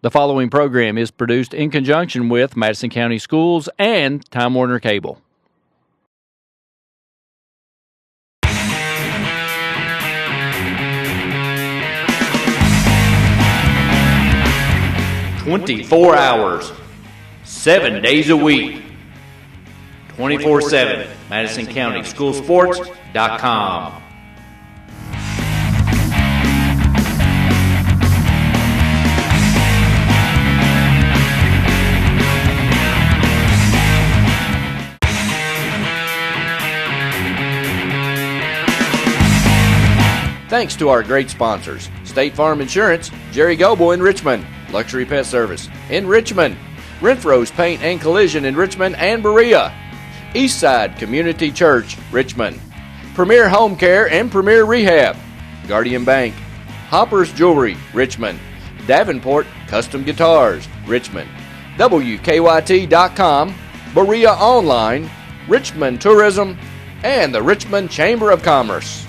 The following program is produced in conjunction with Madison County Schools and Time Warner Cable. "24 hours, 7 days a week, 24/7, MadisonCountySchoolSports.com. Thanks to our great sponsors: State Farm Insurance, Jerry Goble in Richmond, Luxury Pet Service in Richmond, Renfro's Paint and Collision in Richmond and Berea, Eastside Community Church, Richmond, Premier Home Care and Premier Rehab, Guardian Bank, Hopper's Jewelry, Richmond, Davenport Custom Guitars, Richmond, WKYT.com, Berea Online, Richmond Tourism, and the Richmond Chamber of Commerce.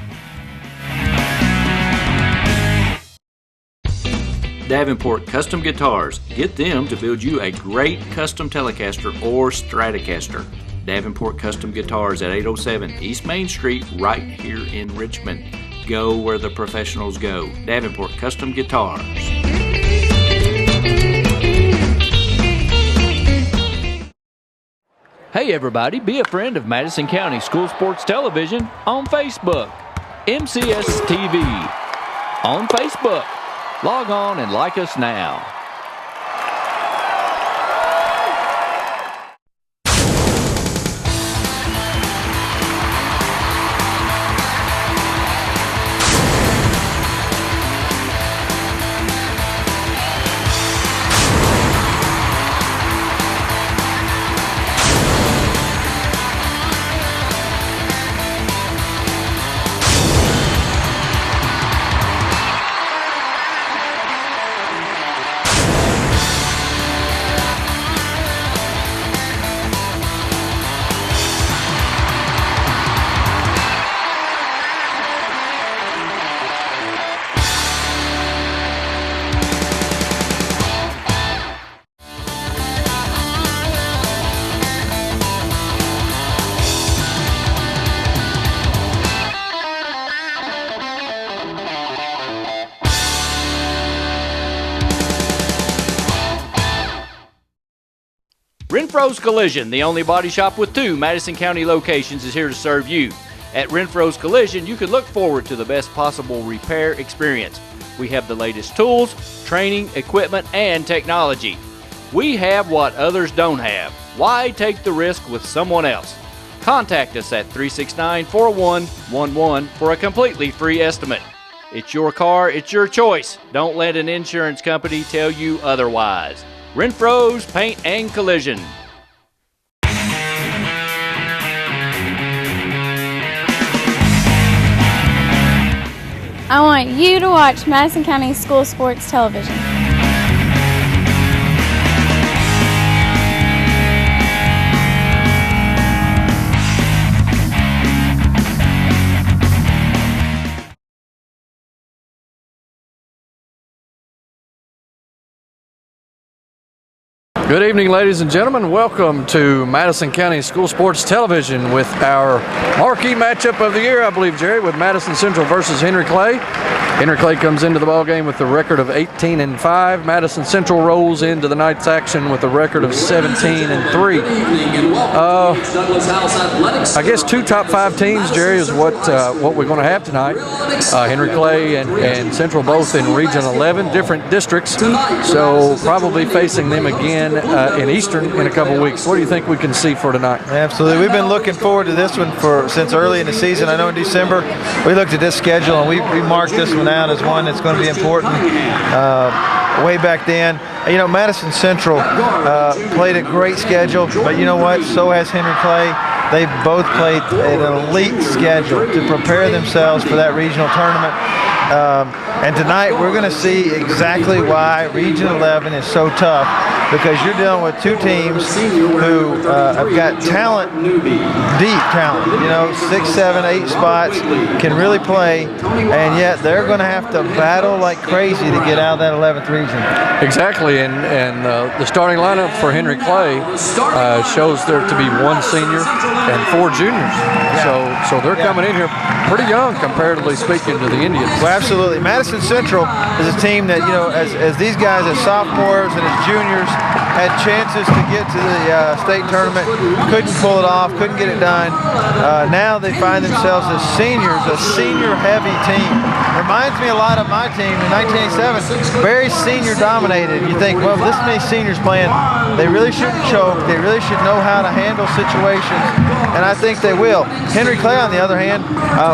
Davenport Custom Guitars. Get them to build you a great custom Telecaster or Stratocaster. Davenport Custom Guitars at 807 East Main Street, right here in Richmond. Go where the professionals go. Davenport Custom Guitars. Hey everybody, be a friend of Madison County School Sports Television on Facebook. MCS TV on Facebook. Log on and like us now. Renfro's Collision, the only body shop with 2 Madison County locations, is here to serve you. At Renfro's Collision, you can look forward to the best possible repair experience. We have the latest tools, training, equipment, and technology. We have what others don't have. Why take the risk with someone else? Contact us at 369-4111 for a completely free estimate. It's your car, it's your choice. Don't let an insurance company tell you otherwise. Renfro's Paint and Collision. I want you to watch Madison County School Sports Television. Good evening, ladies and gentlemen. Welcome to Madison County School Sports Television with our marquee matchup of the year, I believe, Jerry, with Madison Central versus Henry Clay. Henry Clay comes into the ballgame with the record of 18-5. Madison Central rolls into the night's action with a record of 17-3. I guess 2 top 5 teams, Jerry, is what we're going to have tonight. Henry Clay and Central both in Region 11, different districts, so probably facing them again in Eastern in a couple weeks. What do you think we can see for tonight? Absolutely. We've been looking forward to this one since early in the season. I know in December we looked at this schedule and we marked this one out as one that's going to be important. Way back then, you know, Madison Central played a great schedule, but you know what? So has Henry Clay. They both played an elite schedule to prepare themselves for that regional tournament. And tonight we're going to see exactly why Region 11 is so tough. because you're dealing with two teams who have got talent, deep talent, 6, 7, 8 spots, can really play, and yet they're going to have to battle like crazy to get out of that 11th region. Exactly, and the starting lineup for Henry Clay shows there to be 1 senior and 4 juniors. So they're coming in here pretty young, comparatively speaking, to the Indians. Well, absolutely. Madison Central is a team that, as these guys as sophomores and as juniors had chances to get to the state tournament, couldn't pull it off, couldn't get it done. Now they find themselves as seniors, a senior-heavy team. Reminds me a lot of my team in 1987, very senior-dominated. You think, well, this many seniors playing, they really shouldn't choke. They really should know how to handle situations, and I think they will. Henry Clay, on the other hand,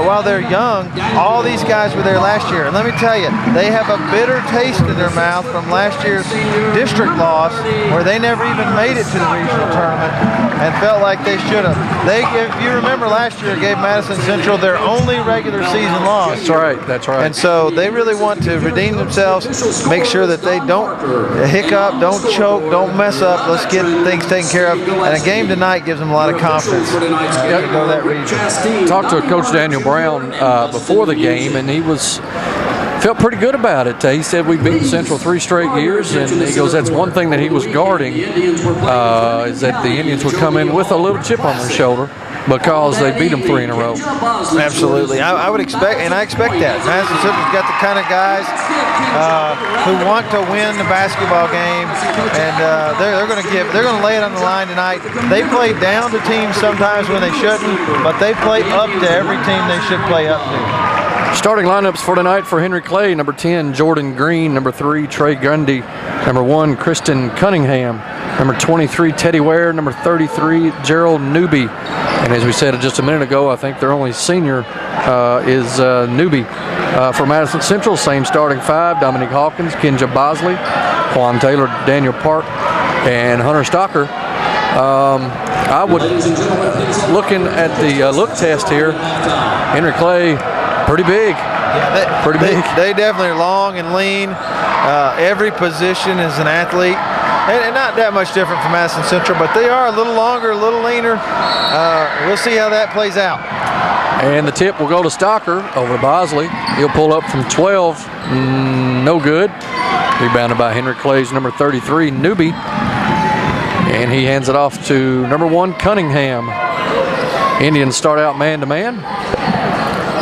while they're young, all these guys were there last year. And let me tell you, they have a bitter taste in their mouth from last year's district loss, where they never even made it to the regional tournament and felt like they should have. If you remember last year, gave Madison Central their only regular season loss. That's right, that's right. And so they really want to redeem themselves, make sure that they don't hiccup, don't choke, don't mess up. Let's get things taken care of. And a game tonight gives them a lot of confidence to go that region. Talked to Coach Daniel Brown before the game, and he felt pretty good about it. He said we've beaten Central 3 straight years, and he goes, that's one thing that he was guarding, is that the Indians would come in with a little chip on their shoulder because they beat them 3 in a row. Absolutely. I would expect, and I expect that. Madison Central's got the kind of guys who want to win the basketball game, and they're going to lay it on the line tonight. They play down to teams sometimes when they shouldn't, but they play up to every team they should play up to. Starting lineups for tonight for Henry Clay: number 10, Jordan Green; number 3, Trey Gundy; number 1, Kristen Cunningham; number 23, Teddy Ware; number 33, Gerald Newby. And as we said just a minute ago, I think their only senior is Newby. For Madison Central, same starting 5: Dominique Hawkins, Kenja Bosley, Juan Taylor, Daniel Park, and Hunter Stocker. I would, looking at the look test here, Henry Clay, pretty big. Yeah, pretty big. They definitely are long and lean. Every position is an athlete. And not that much different from Madison Central, but they are a little longer, a little leaner. We'll see how that plays out. And the tip will go to Stocker over to Bosley. He'll pull up from 12. No good. Rebounded by Henry Clay's number 33, Newby. And he hands it off to number 1, Cunningham. Indians start out man-to-man.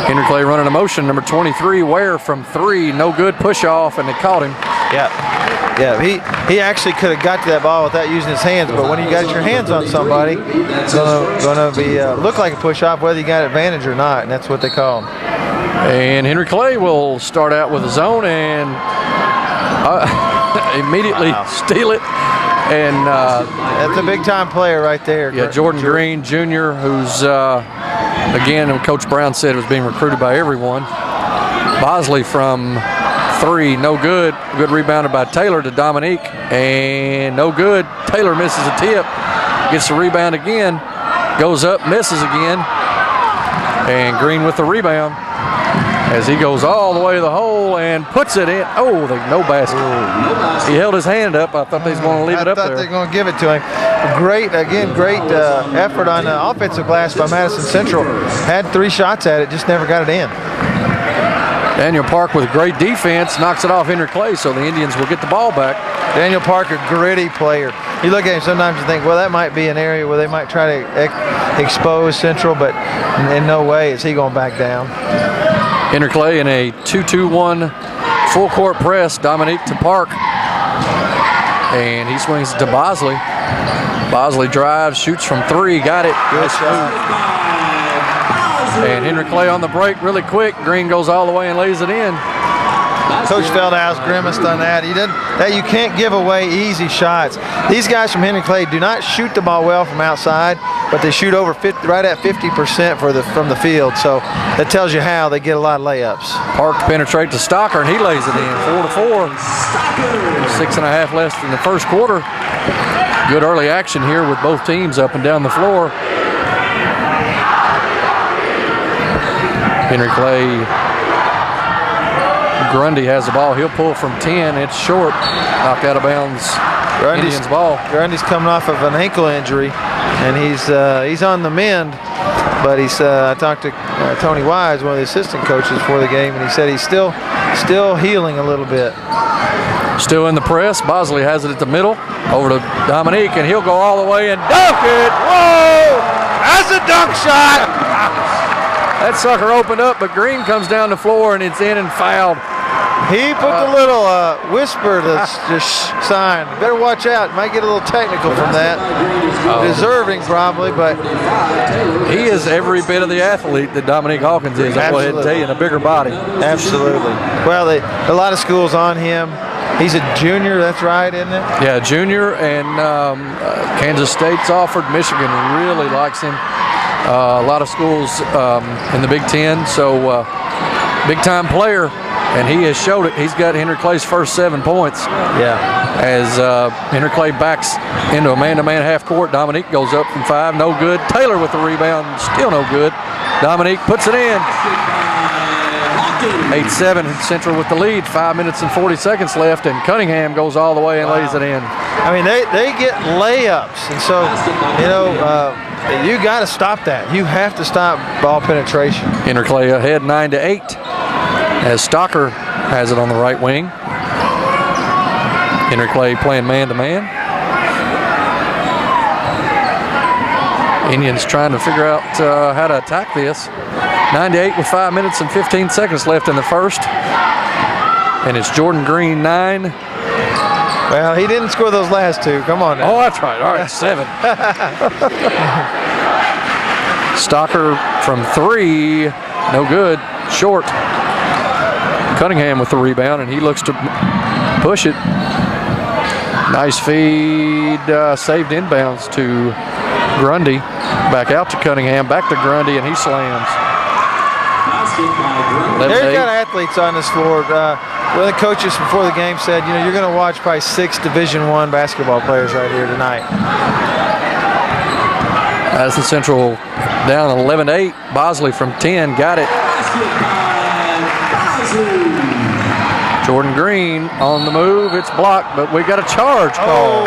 Henry Clay running a motion. Number 23, Ware from 3. No good. Push off, and they caught him. Yeah, he actually could have got to that ball without using his hands, but when you got your hands on somebody, it's gonna be look like a push-off whether you got advantage or not, and that's what they call him. And Henry Clay will start out with a zone and immediately steal it. And that's a big-time player right there. Yeah, Jordan Green Jr., who's, again, Coach Brown said was being recruited by everyone. Bosley from 3, no good. Good rebounded by Taylor to Dominique, and no good. Taylor misses a tip, gets the rebound again, goes up, misses again, and Green with the rebound as he goes all the way to the hole and puts it in. Oh, no basket. He held his hand up. I thought they was going to leave it up there. I thought they were going to give it to him. Great effort on the offensive glass by Madison Central. Had 3 shots at it, just never got it in. Daniel Park with great defense knocks it off Henry Clay, so the Indians will get the ball back. Daniel Park, a gritty player. You look at him sometimes and think, well, that might be an area where they might try to expose Central, but in no way is he going back down. Henry Clay in a 2-2-1 full court press. Dominique to Park, and he swings it to Bosley. Bosley drives, shoots from 3, got it. Good shot. And Henry Clay on the break really quick. Green goes all the way and lays it in. Coach Feldhaus grimaced on that. You can't give away easy shots. These guys from Henry Clay do not shoot the ball well from outside, but they shoot over right at 50% from the field. So that tells you how they get a lot of layups. Park penetrates to Stocker, and he lays it in. 4-4. 6.5 left in the first quarter. Good early action here with both teams up and down the floor. Henry Clay, Grundy has the ball. He'll pull from 10. It's short. Knocked out of bounds Indians ball. Grundy's coming off of an ankle injury, and he's on the mend. But I talked to Tony Wise, one of the assistant coaches before the game, and he said he's still healing a little bit. Still in the press. Bosley has it at the middle. Over to Dominique, and he'll go all the way and dunk it. Whoa! That's a dunk shot! That sucker opened up, but Green comes down the floor, and it's in and fouled. He put the little whisper to sign. Better watch out. Might get a little technical from that. Deserving probably, but he is every bit of the athlete that Dominique Hawkins is. I'll go ahead and tell you, in a bigger body. Absolutely. Well, a lot of schools on him. He's a junior, that's right, isn't it? Yeah, junior, and Kansas State's offered. Michigan really likes him. A lot of schools in the Big Ten, so big-time player, and he has showed it. He's got Henry Clay's first 7 points. Yeah. As Henry Clay backs into a man-to-man half court, Dominique goes up from 5, no good. Taylor with the rebound, still no good. Dominique puts it in. 8-7 Central with the lead, 5 minutes and 40 seconds left, and Cunningham goes all the way and lays it in. I mean, they get layups, and so, you got to stop that. You have to stop ball penetration. Henry Clay ahead 9-8 as Stocker has it on the right wing. Henry Clay playing man-to-man. Indians trying to figure out how to attack this. 9-8 with 5 minutes and 15 seconds left in the first. And it's Jordan Green 9. Well, he didn't score those last 2. Come on now. Oh, that's right. All right, 7. Stocker from 3. No good. Short. Cunningham with the rebound, and he looks to push it. Nice feed. Saved inbounds to Grundy. Back out to Cunningham. Back to Grundy, and he slams. They've got athletes on this floor. One of the coaches before the game said, you're going to watch probably 6 Division I basketball players right here tonight. Madison Central down 11-8. Bosley from 10 got it. Jordan Green on the move. It's blocked, but we got a charge call.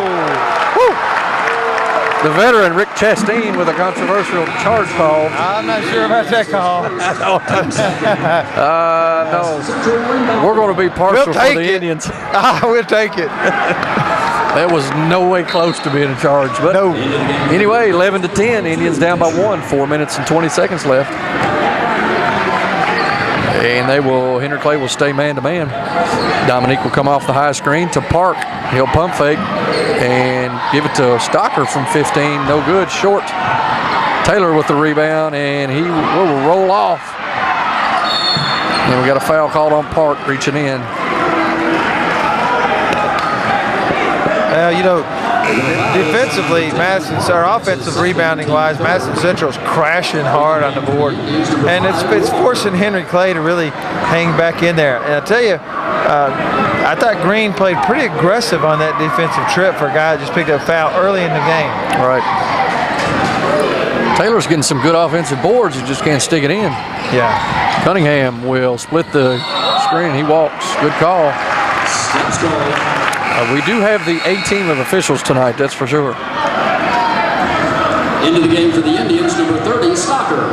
The veteran Rick Chastain with a controversial charge call. I'm not sure about that call. No. We're going to be partial for the Indians. We'll take it. That was no way close to being a charge. But no. Anyway, 11-10. Indians down by 1. 4 minutes and 20 seconds left. And Henry Clay will stay man-to-man. Dominique will come off the high screen to Park. He'll pump fake and give it to Stocker from 15. No good, short. Taylor with the rebound, and he will roll off. And we got a foul called on Park reaching in. Defensively, offensive rebounding-wise, Madison Central's crashing hard on the board, and it's forcing Henry Clay to really hang back in there. And I tell you, I thought Green played pretty aggressive on that defensive trip for a guy that just picked up a foul early in the game. Right. Taylor's getting some good offensive boards. He just can't stick it in. Yeah. Cunningham will split the screen. He walks. Good call. We do have the A team of officials tonight, that's for sure. Into the game for the Indians, number 30, Stocker.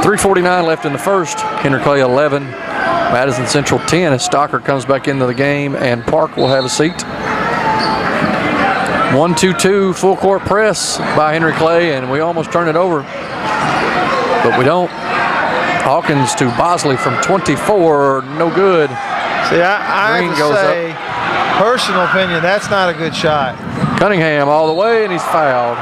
3:49 left in the first. Henry Clay 11, Madison Central 10 as Stocker comes back into the game, and Park will have a seat. 1-2-2 full court press by Henry Clay, and we almost turn it over, but we don't. Hawkins to Bosley from 24, no good. See, I have to say, personal opinion, that's not a good shot. Cunningham all the way, and he's fouled.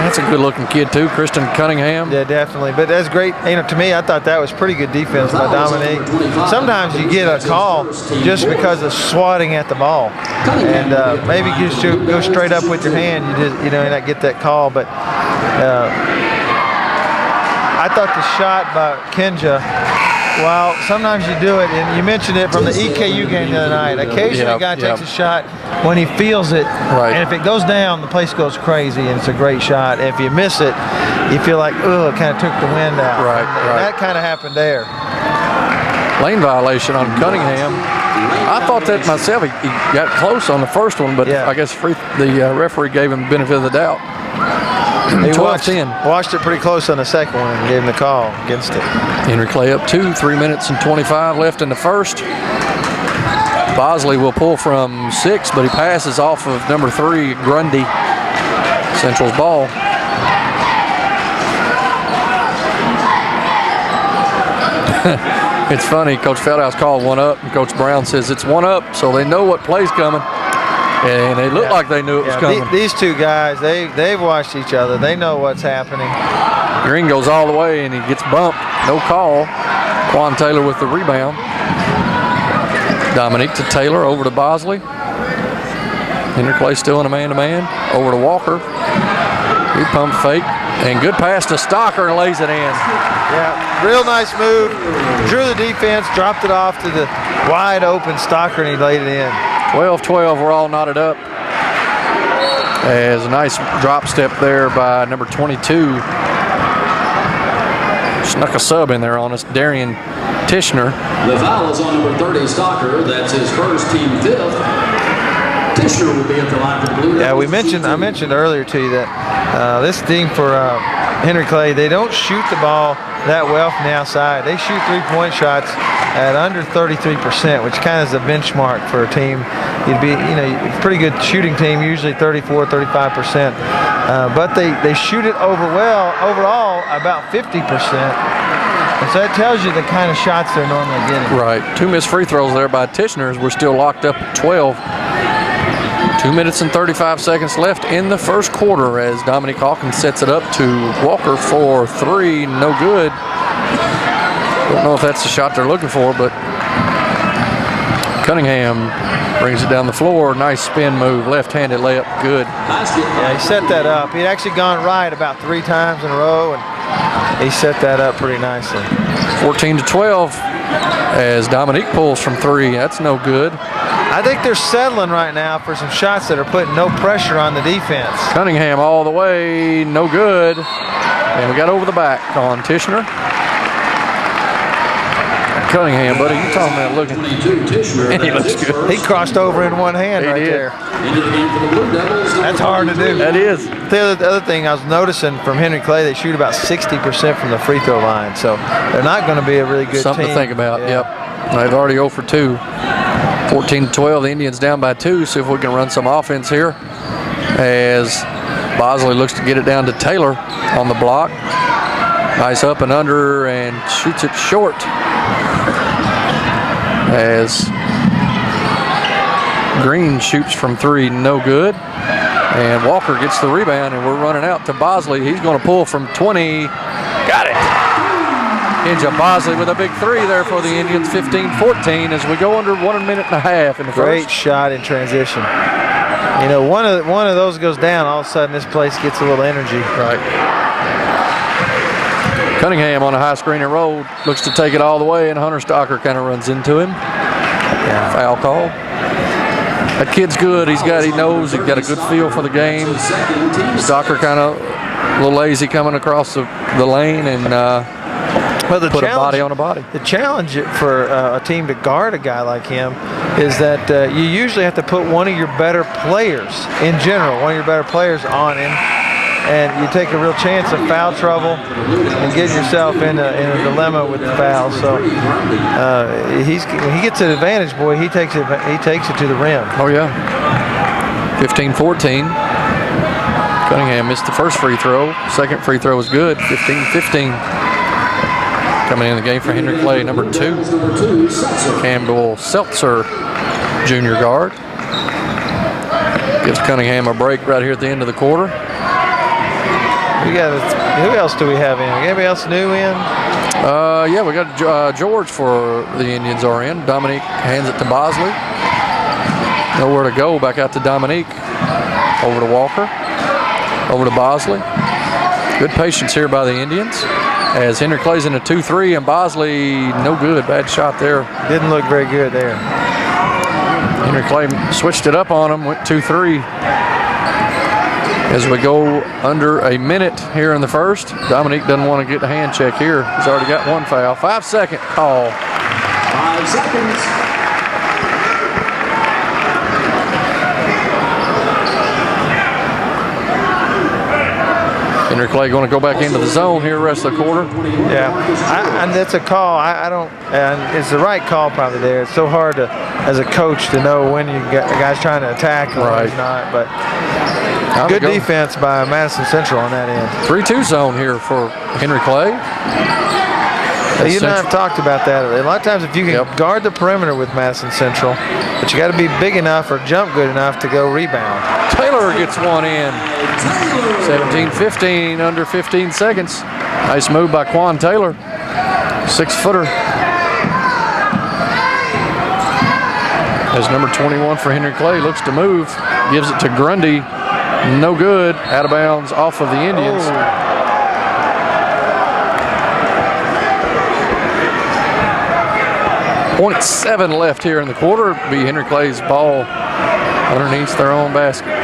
That's a good-looking kid, too, Kristen Cunningham. Yeah, definitely. But that's great. To me, I thought that was pretty good defense by Dominique. Sometimes you get a call just because of swatting at the ball. And maybe just go straight up with your hand, you not get that call. But I thought the shot by Kenja, well, sometimes you do it, and you mentioned it from the EKU game the other night. Occasionally a guy takes a shot when he feels it, and if it goes down, the place goes crazy, and it's a great shot. If you miss it, you feel like, oh, it kind of took the wind out. Right. That kind of happened there. Lane violation on Cunningham. I thought that myself. He got close on the first one, but I guess the referee gave him the benefit of the doubt. He watched it pretty close on the second one and gave him the call against it. Henry Clay up 2, 3 minutes and 25 left in the first. Bosley will pull from 6, but he passes off of number 3, Grundy, Central's ball. It's funny, Coach Feldhouse called one up, and Coach Brown says it's one up, so they know what play's coming. And they look like they knew it was coming. These two guys, they've watched each other. They know what's happening. Green goes all the way, and he gets bumped. No call. Quan Taylor with the rebound. Dominique to Taylor, over to Bosley. Henry Clay still in a man-to-man. Over to Walker. He pump fake. And good pass to Stocker and lays it in. Yeah, real nice move. Drew the defense, dropped it off to the wide open Stocker, and he laid it in. 12-12, we're all knotted up. As a nice drop step there by number 22. Snuck a sub in there on us, Darian Tishner. The foul is on number 30, Stocker. That's his first, team 5th. Tishner will be at the line for the Blue Devils. Yeah, I mentioned earlier to you that this team for Henry Clay, they don't shoot the ball that well from the outside. They shoot three-point shots at under 33%, which kind of is a benchmark for a team. You'd be, a pretty good shooting team, usually 34, 35%. But they shoot it overall about 50%. And so that tells you the kind of shots they're normally getting. Right. 2 missed free throws there by Tishner. We're still locked up at 12. 2 minutes and 35 seconds left in the first quarter as Dominique Hawkins sets it up to Walker for 3. No good. Don't know if that's the shot they're looking for, but Cunningham brings it down the floor. Nice spin move. Left-handed layup. Good. Yeah, he set that up. He'd actually gone right about 3 times in a row, and he set that up pretty nicely. 14-12 as Dominique pulls from 3. That's no good. I think they're settling right now for some shots that are putting no pressure on the defense. Cunningham all the way, no good. And we got over the back on Tishner. Cunningham, buddy, you talking about looking. He looks good. He crossed over in one hand there. That's hard to do. That is. The other thing I was noticing from Henry Clay, they shoot about 60% from the free throw line. So they're not going to be a really good Something team. to think about, Yep. They've already 0 for 2. 14-12, the Indians down by 2. See if we can run some offense here as Bosley looks to get it down to Taylor on the block. Nice up and under and shoots it short as Green shoots from 3, no good. And Walker gets the rebound, and we're running out to Bosley. He's going to pull from 20. Got it. Inja Bosley with a big 3 there for the Indians, 15-14 as we go under 1 minute and a half in the Great first. shot in transition. One of those goes down, all of a sudden this place gets a little energy. Right. Cunningham on a high screen and roll, looks to take it all the way, and Hunter Stocker kind of runs into him. Yeah. Foul call. That kid's good. He knows he's got a good feel for the game. Stocker kind of a little lazy coming across the lane and put a body on a body. The challenge for a team to guard a guy like him is that you usually have to put one of your better players, in general, one of your better players on him, and you take a real chance of foul trouble and get yourself in a dilemma with the foul. So when he gets an advantage, boy, he takes it to the rim. Oh yeah. 15-14. Cunningham missed the first free throw. Second free throw was good. 15-15. Coming in the game for Henry Clay, number 2, Campbell Seltzer, junior guard. Gives Cunningham a break right here at the end of the quarter. Who else do we have in? Anybody else new in? Yeah, we got George for the Indians are in. Dominique hands it to Bosley. Nowhere to go. Back out to Dominique. Over to Walker. Over to Bosley. Good patience here by the Indians. As Henry Clay's in a 2-3 and Bosley, no good. Bad shot there. Didn't look very good there. Henry Clay switched it up on him, went 2-3. As we go under a minute here in the first, Dominique doesn't want to get a hand check here. He's already got one foul. 5-second call. 5 seconds. Henry Clay going to go back into the zone here rest of the quarter. Yeah, and that's a call. I don't, and it's the right call probably there. It's so hard to, as a coach, to know when you got a guy's trying to attack and when he's not. But good defense by Madison Central on that end. 3-2 zone here for Henry Clay. You and I have talked about that. A lot of times if you can guard the perimeter with Madison Central, but you got to be big enough or jump good enough to go rebound. Taylor gets one in. 17-15, under 15 seconds. Nice move by Quan Taylor. 6-footer. As number 21 for Henry Clay looks to move, gives it to Grundy. No good. Out of bounds off of the Indians. 0.7 left here in the quarter. It'll be Henry Clay's ball underneath their own basket.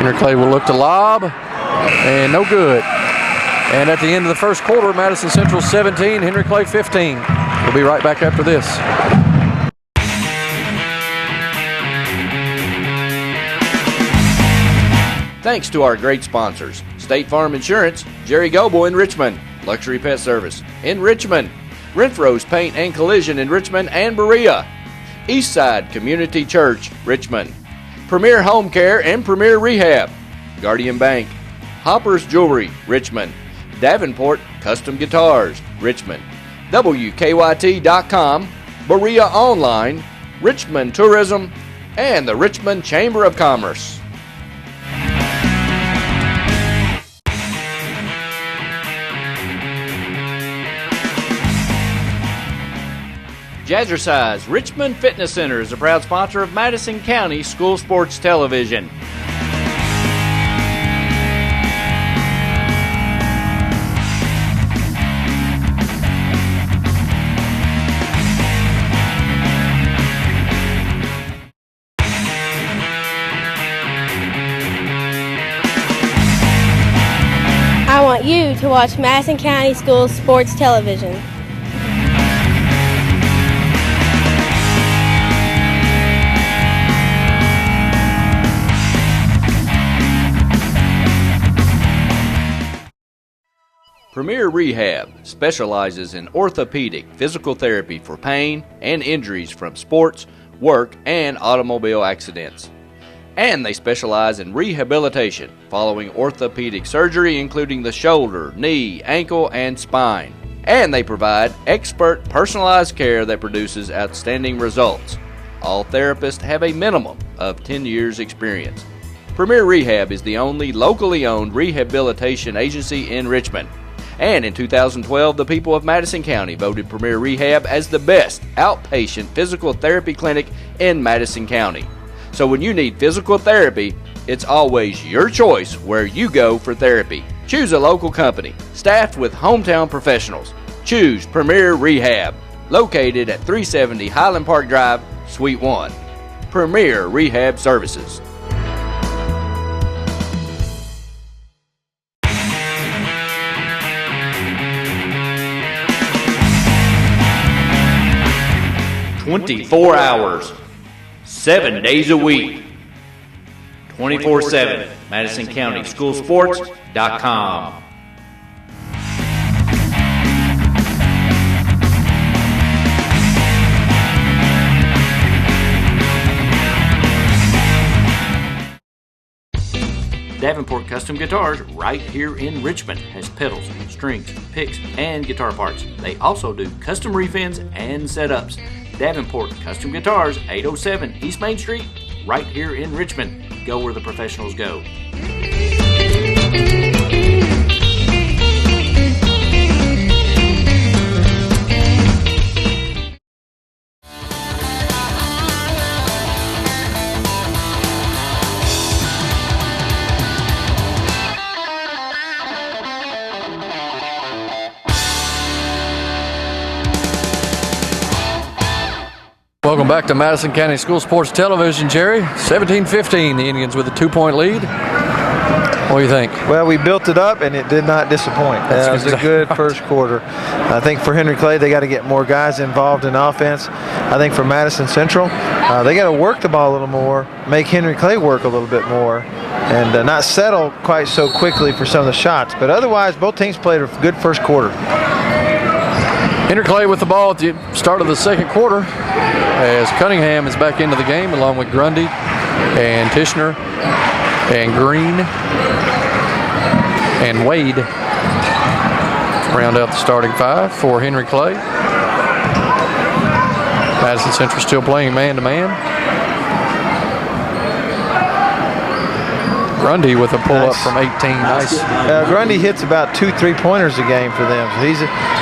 Henry Clay will look to lob, and no good. And at the end of the first quarter, Madison Central 17, Henry Clay 15. We'll be right back after this. Thanks to our great sponsors, State Farm Insurance, Jerry Goble in Richmond, Luxury Pet Service in Richmond, Renfro's Paint and Collision in Richmond and Berea, Eastside Community Church, Richmond, Premier Home Care and Premier Rehab, Guardian Bank, Hopper's Jewelry, Richmond, Davenport Custom Guitars, Richmond, WKYT.com, Berea Online, Richmond Tourism, and the Richmond Chamber of Commerce. Jazzercise Richmond Fitness Center is a proud sponsor of Madison County School Sports Television. I want you to watch Madison County School Sports Television. Premier Rehab specializes in orthopedic physical therapy for pain and injuries from sports, work, and automobile accidents. And they specialize in rehabilitation following orthopedic surgery, including the shoulder, knee, ankle, and spine. And they provide expert personalized care that produces outstanding results. All therapists have a minimum of 10 years experience. Premier Rehab is the only locally owned rehabilitation agency in Richmond. And in 2012, the people of Madison County voted Premier Rehab as the best outpatient physical therapy clinic in Madison County. So when you need physical therapy, it's always your choice where you go for therapy. Choose a local company, staffed with hometown professionals. Choose Premier Rehab, located at 370 Highland Park Drive, Suite 1. Premier Rehab Services. "24 hours, 7 days a week, 24/7, MadisonCountySchoolSports.com. Davenport Custom Guitars, right here in Richmond, has pedals, strings, picks, and guitar parts. They also do custom refins and setups. Davenport Custom Guitars, 807 East Main Street, right here in Richmond. Go where the professionals go. Welcome back to Madison County School Sports Television, Jerry. 17-15, the Indians with a 2-point lead. What do you think? Well, we built it up, and it did not disappoint. That was a good first quarter. I think for Henry Clay, they got to get more guys involved in offense. I think for Madison Central, they got to work the ball a little more, make Henry Clay work a little bit more, and not settle quite so quickly for some of the shots. But otherwise, both teams played a good first quarter. Henry Clay with the ball at the start of the second quarter as Cunningham is back into the game along with Grundy and Tishner and Green and Wade to round out the starting five for Henry Clay. Madison Central still playing man-to-man. Grundy with a pull-up from 18. Nice. Grundy hits about 2 3-pointers a game for them. So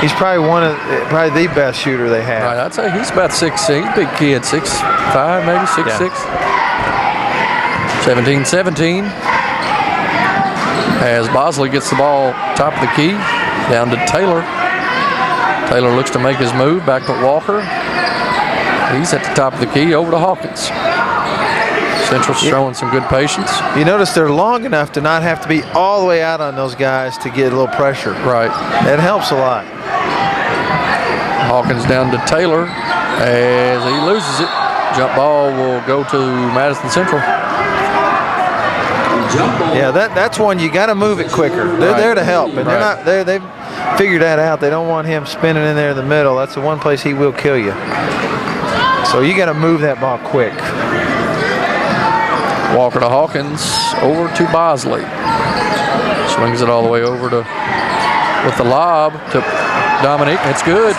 he's probably probably the best shooter they have. Right, I'd say he's about 6'6". He's a big kid, 6'5", maybe 6'6". 17-17. As Bosley gets the ball top of the key, down to Taylor. Taylor looks to make his move back to Walker. He's at the top of the key, over to Hawkins. Central's showing some good patience. You notice they're long enough to not have to be all the way out on those guys to get a little pressure. Right. That helps a lot. Hawkins down to Taylor as he loses it. Jump ball will go to Madison Central. Yeah, that's one you got to move it quicker. They're there to help, and they're not. They've figured that out. They don't want him spinning in there in the middle. That's the one place he will kill you. So you got to move that ball quick. Walker to Hawkins, over to Bosley. Swings it all the way over to, with the lob to Dominique. It's good.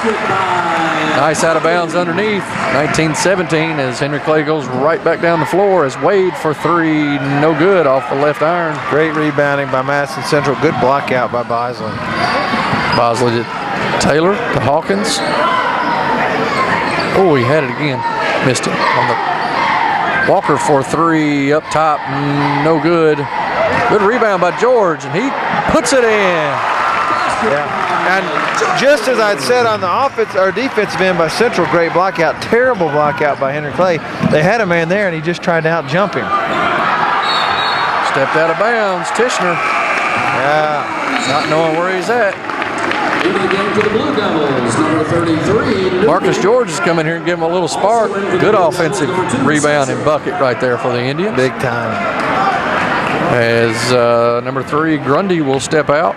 Nice out of bounds underneath. 19-17 as Henry Clay goes right back down the floor as Wade for three, no good off the left iron. Great rebounding by Madison Central. Good block out by Bosley. Bosley to Taylor to Hawkins. Oh, he had it again. Missed it on the Walker for three up top, no good. Good rebound by George, and he puts it in. Yeah, and just as I'd said on the offense or defensive end by Central, great block out, terrible block out by Henry Clay. They had a man there, and he just tried to out-jump him. Stepped out of bounds, Tishner. Yeah. Not knowing where he's at. Into the game for the Blue Devils, number 33. Marcus George is coming here and giving him a little spark. Good offensive rebound and bucket right there for the Indians. Big time. As number 3, Grundy will step out.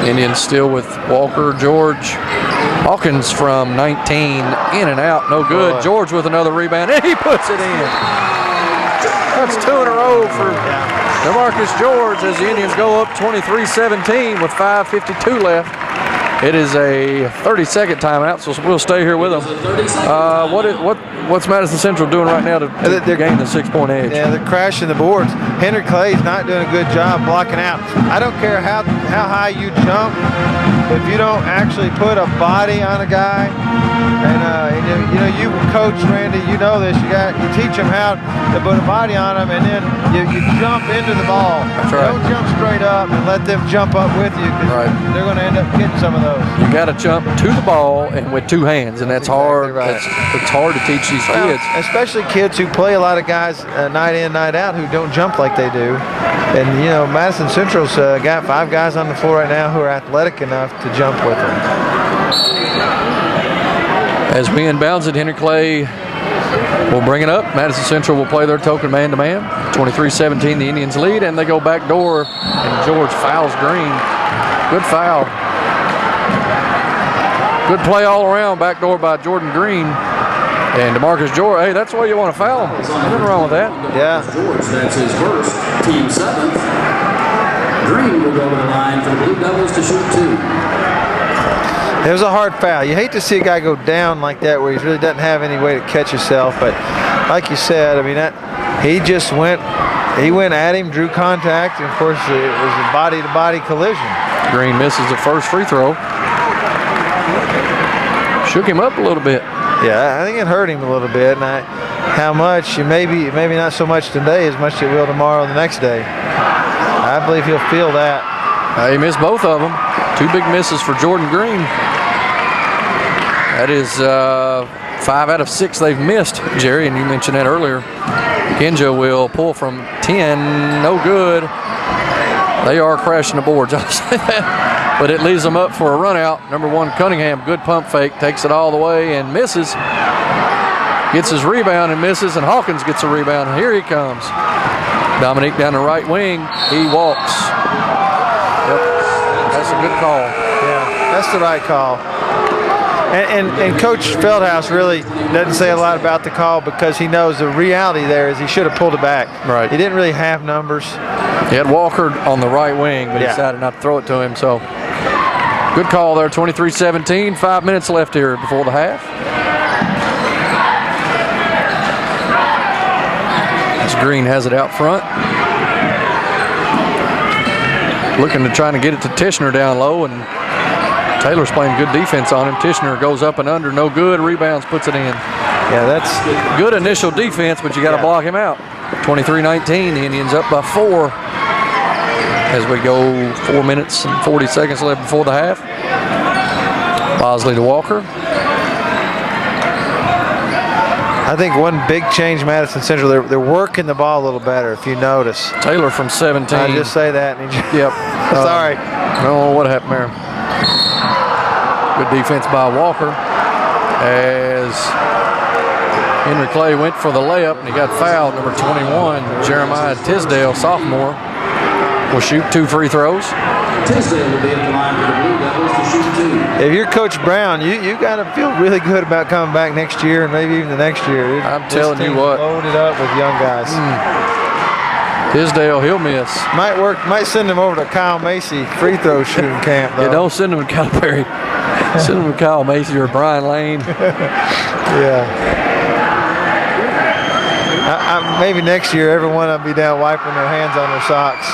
Indians still with Walker, George. Hawkins from 19, in and out, no good. George with another rebound, and he puts it in. That's 2 in a row for DeMarcus George as the Indians go up 23-17 with 5:52 left. It is a 30-second timeout, so we'll stay here with them. What's Madison Central doing right now to gain the 6-point edge? Yeah, they're crashing the boards. Henry Clay's not doing a good job blocking out. I don't care how high you jump, if you don't actually put a body on a guy, and you coach Randy, you know this. You teach him how to put a body on him, and then you jump into the ball. That's right. Don't jump straight up and let them jump up with you, because they're going to end up getting some of those. You got to jump to the ball and with 2 hands, and that's hard. Right. It's hard to teach these kids, especially kids who play a lot of guys night in, night out who don't jump like they do. And Madison Central's got 5 guys on the floor right now who are athletic enough to jump with them. As we inbounds it, Henry Clay will bring it up. Madison Central will play their token man-to-man. 23-17, the Indians lead, and they go back door, and George fouls Green. Good foul. Good play all around, back door by Jordan Green. And DeMarcus George, hey, that's why you want to foul him. Nothing wrong with that. Yeah. George, that's his first, team 7th. Green will go to the line for the Blue Devils to shoot 2. It was a hard foul. You hate to see a guy go down like that where he really doesn't have any way to catch himself. But like you said, I mean, he just went at him, drew contact, and of course it was a body-to-body collision. Green misses the first free throw. Shook him up a little bit. Yeah, I think it hurt him a little bit. And how much? Maybe not so much today as much as it will tomorrow or the next day. I believe he'll feel that. He missed both of them. 2 big misses for Jordan Green. That is 5 out of 6 they've missed, Jerry, and you mentioned that earlier. Kenja will pull from 10. No good. They are crashing the boards, I'll say that. But it leaves them up for a run out. Number 1, Cunningham, good pump fake, takes it all the way and misses. Gets his rebound and misses, and Hawkins gets a rebound. Here he comes. Dominique down the right wing. He walks. Yep, that's a good call. Yeah, that's the right call. And Coach Feldhouse really doesn't say a lot about the call because he knows the reality there is he should have pulled it back. Right. He didn't really have numbers. He had Walker on the right wing, but he decided not to throw it to him. So good call there, 23-17. 5 minutes left here before the half. As Green has it out front. Looking to trying to get it to Tishner down low, and Taylor's playing good defense on him. Tishner goes up and under, no good. Rebounds, puts it in. Yeah, that's good initial defense, but you got to block him out. 23-19, the Indians up by 4 as we go 4 minutes and 40 seconds left before the half. Bosley to Walker. I think one big change, Madison Central, they're working the ball a little better, if you notice. Taylor from 17. I just say that. And yep. Sorry. I don't know what happened there. Good defense by Walker as Henry Clay went for the layup and he got fouled. Number 21, Jeremiah Tisdale, sophomore, will shoot 2 free throws. Tisdale will be at the line for the Blue Devils to shoot 2. If you're Coach Brown, you got to feel really good about coming back next year and maybe even the next year. I'm telling you what. Loaded up with young guys. Tisdale, he'll miss. Might send him over to Kyle Macy free throw shooting camp, though. Yeah, don't send him to Calipari. Send him to Kyle Macy or Brian Lane. Yeah. Maybe next year, everyone will be down wiping their hands on their socks.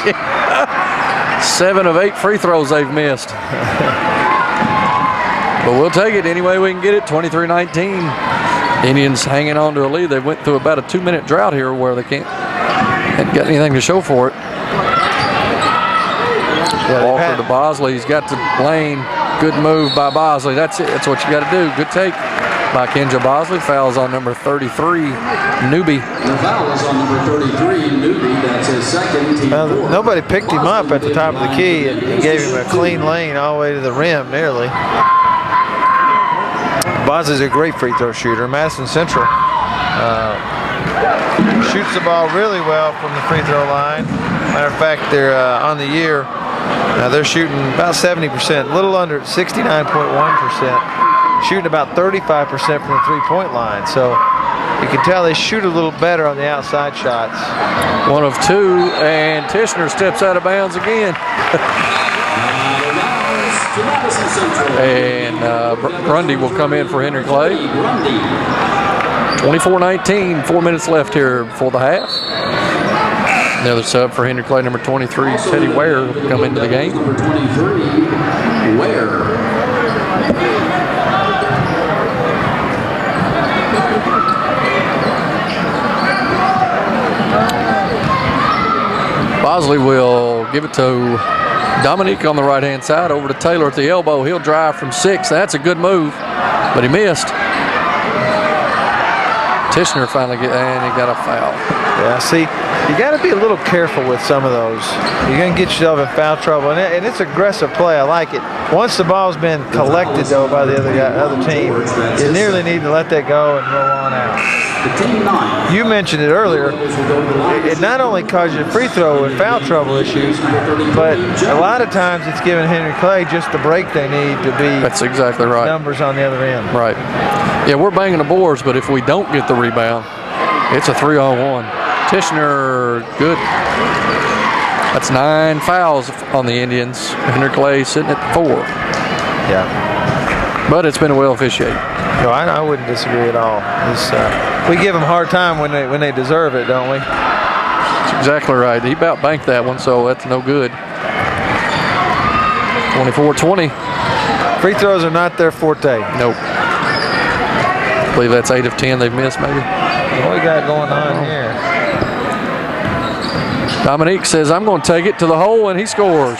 7 of 8 free throws they've missed. But we'll take it any way we can get it. 23-19. Indians hanging on to a lead. They went through about a 2-minute drought here where they hadn't got anything to show for it. Walker to Bosley. He's got to Lane. Good move by Bosley. That's it. That's what you got to do. Good take by Kenja Bosley. Fouls on number 33, Newby. The foul is on number 33, Newby. That's his second, team 4. Nobody picked him up at the top of the key and gave him a clean lane all the way to the rim, nearly. Bosley's a great free throw shooter. Madison Central shoots the ball really well from the free throw line. Matter of fact, they're on the year. They're shooting about 70%, a little under 69.1%, shooting about 35% from the three-point line. So you can tell they shoot a little better on the outside shots. 1 of 2, and Tishner steps out of bounds again. And Grundy will come in for Henry Clay. 24-19, 4 minutes left here before the half. Another sub for Henry Clay, number 23, Teddy Ware, will come into the game. Number 23, Ware. Bosley will give it to Dominique on the right-hand side, over to Taylor at the elbow. He'll drive from 6. That's a good move, but he missed. Tishner finally and he got a foul. Yeah, see, you got to be a little careful with some of those. You're going to get yourself in foul trouble, and it's aggressive play. I like it. Once the ball's been collected, though, by the other team, you nearly need to let that go and roll on out. You mentioned it earlier. It not only causes you free throw and foul trouble issues, but a lot of times it's giving Henry Clay just the break they need to be. That's exactly right. Numbers on the other end. Right. Yeah, we're banging the boards, but if we don't get the rebound, it's a 3-on-1. Tishner, good. That's 9 fouls on the Indians. Henry Clay sitting at 4. Yeah. But it's been well officiated. No, I wouldn't disagree at all. We give them a hard time when they deserve it, don't we? That's exactly right. He about banked that one, so that's no good. 24-20. Free throws are not their forte. Nope. I believe that's 8 of 10 they've missed, maybe. What we got going on here? Dominique says, I'm going to take it to the hole, and he scores.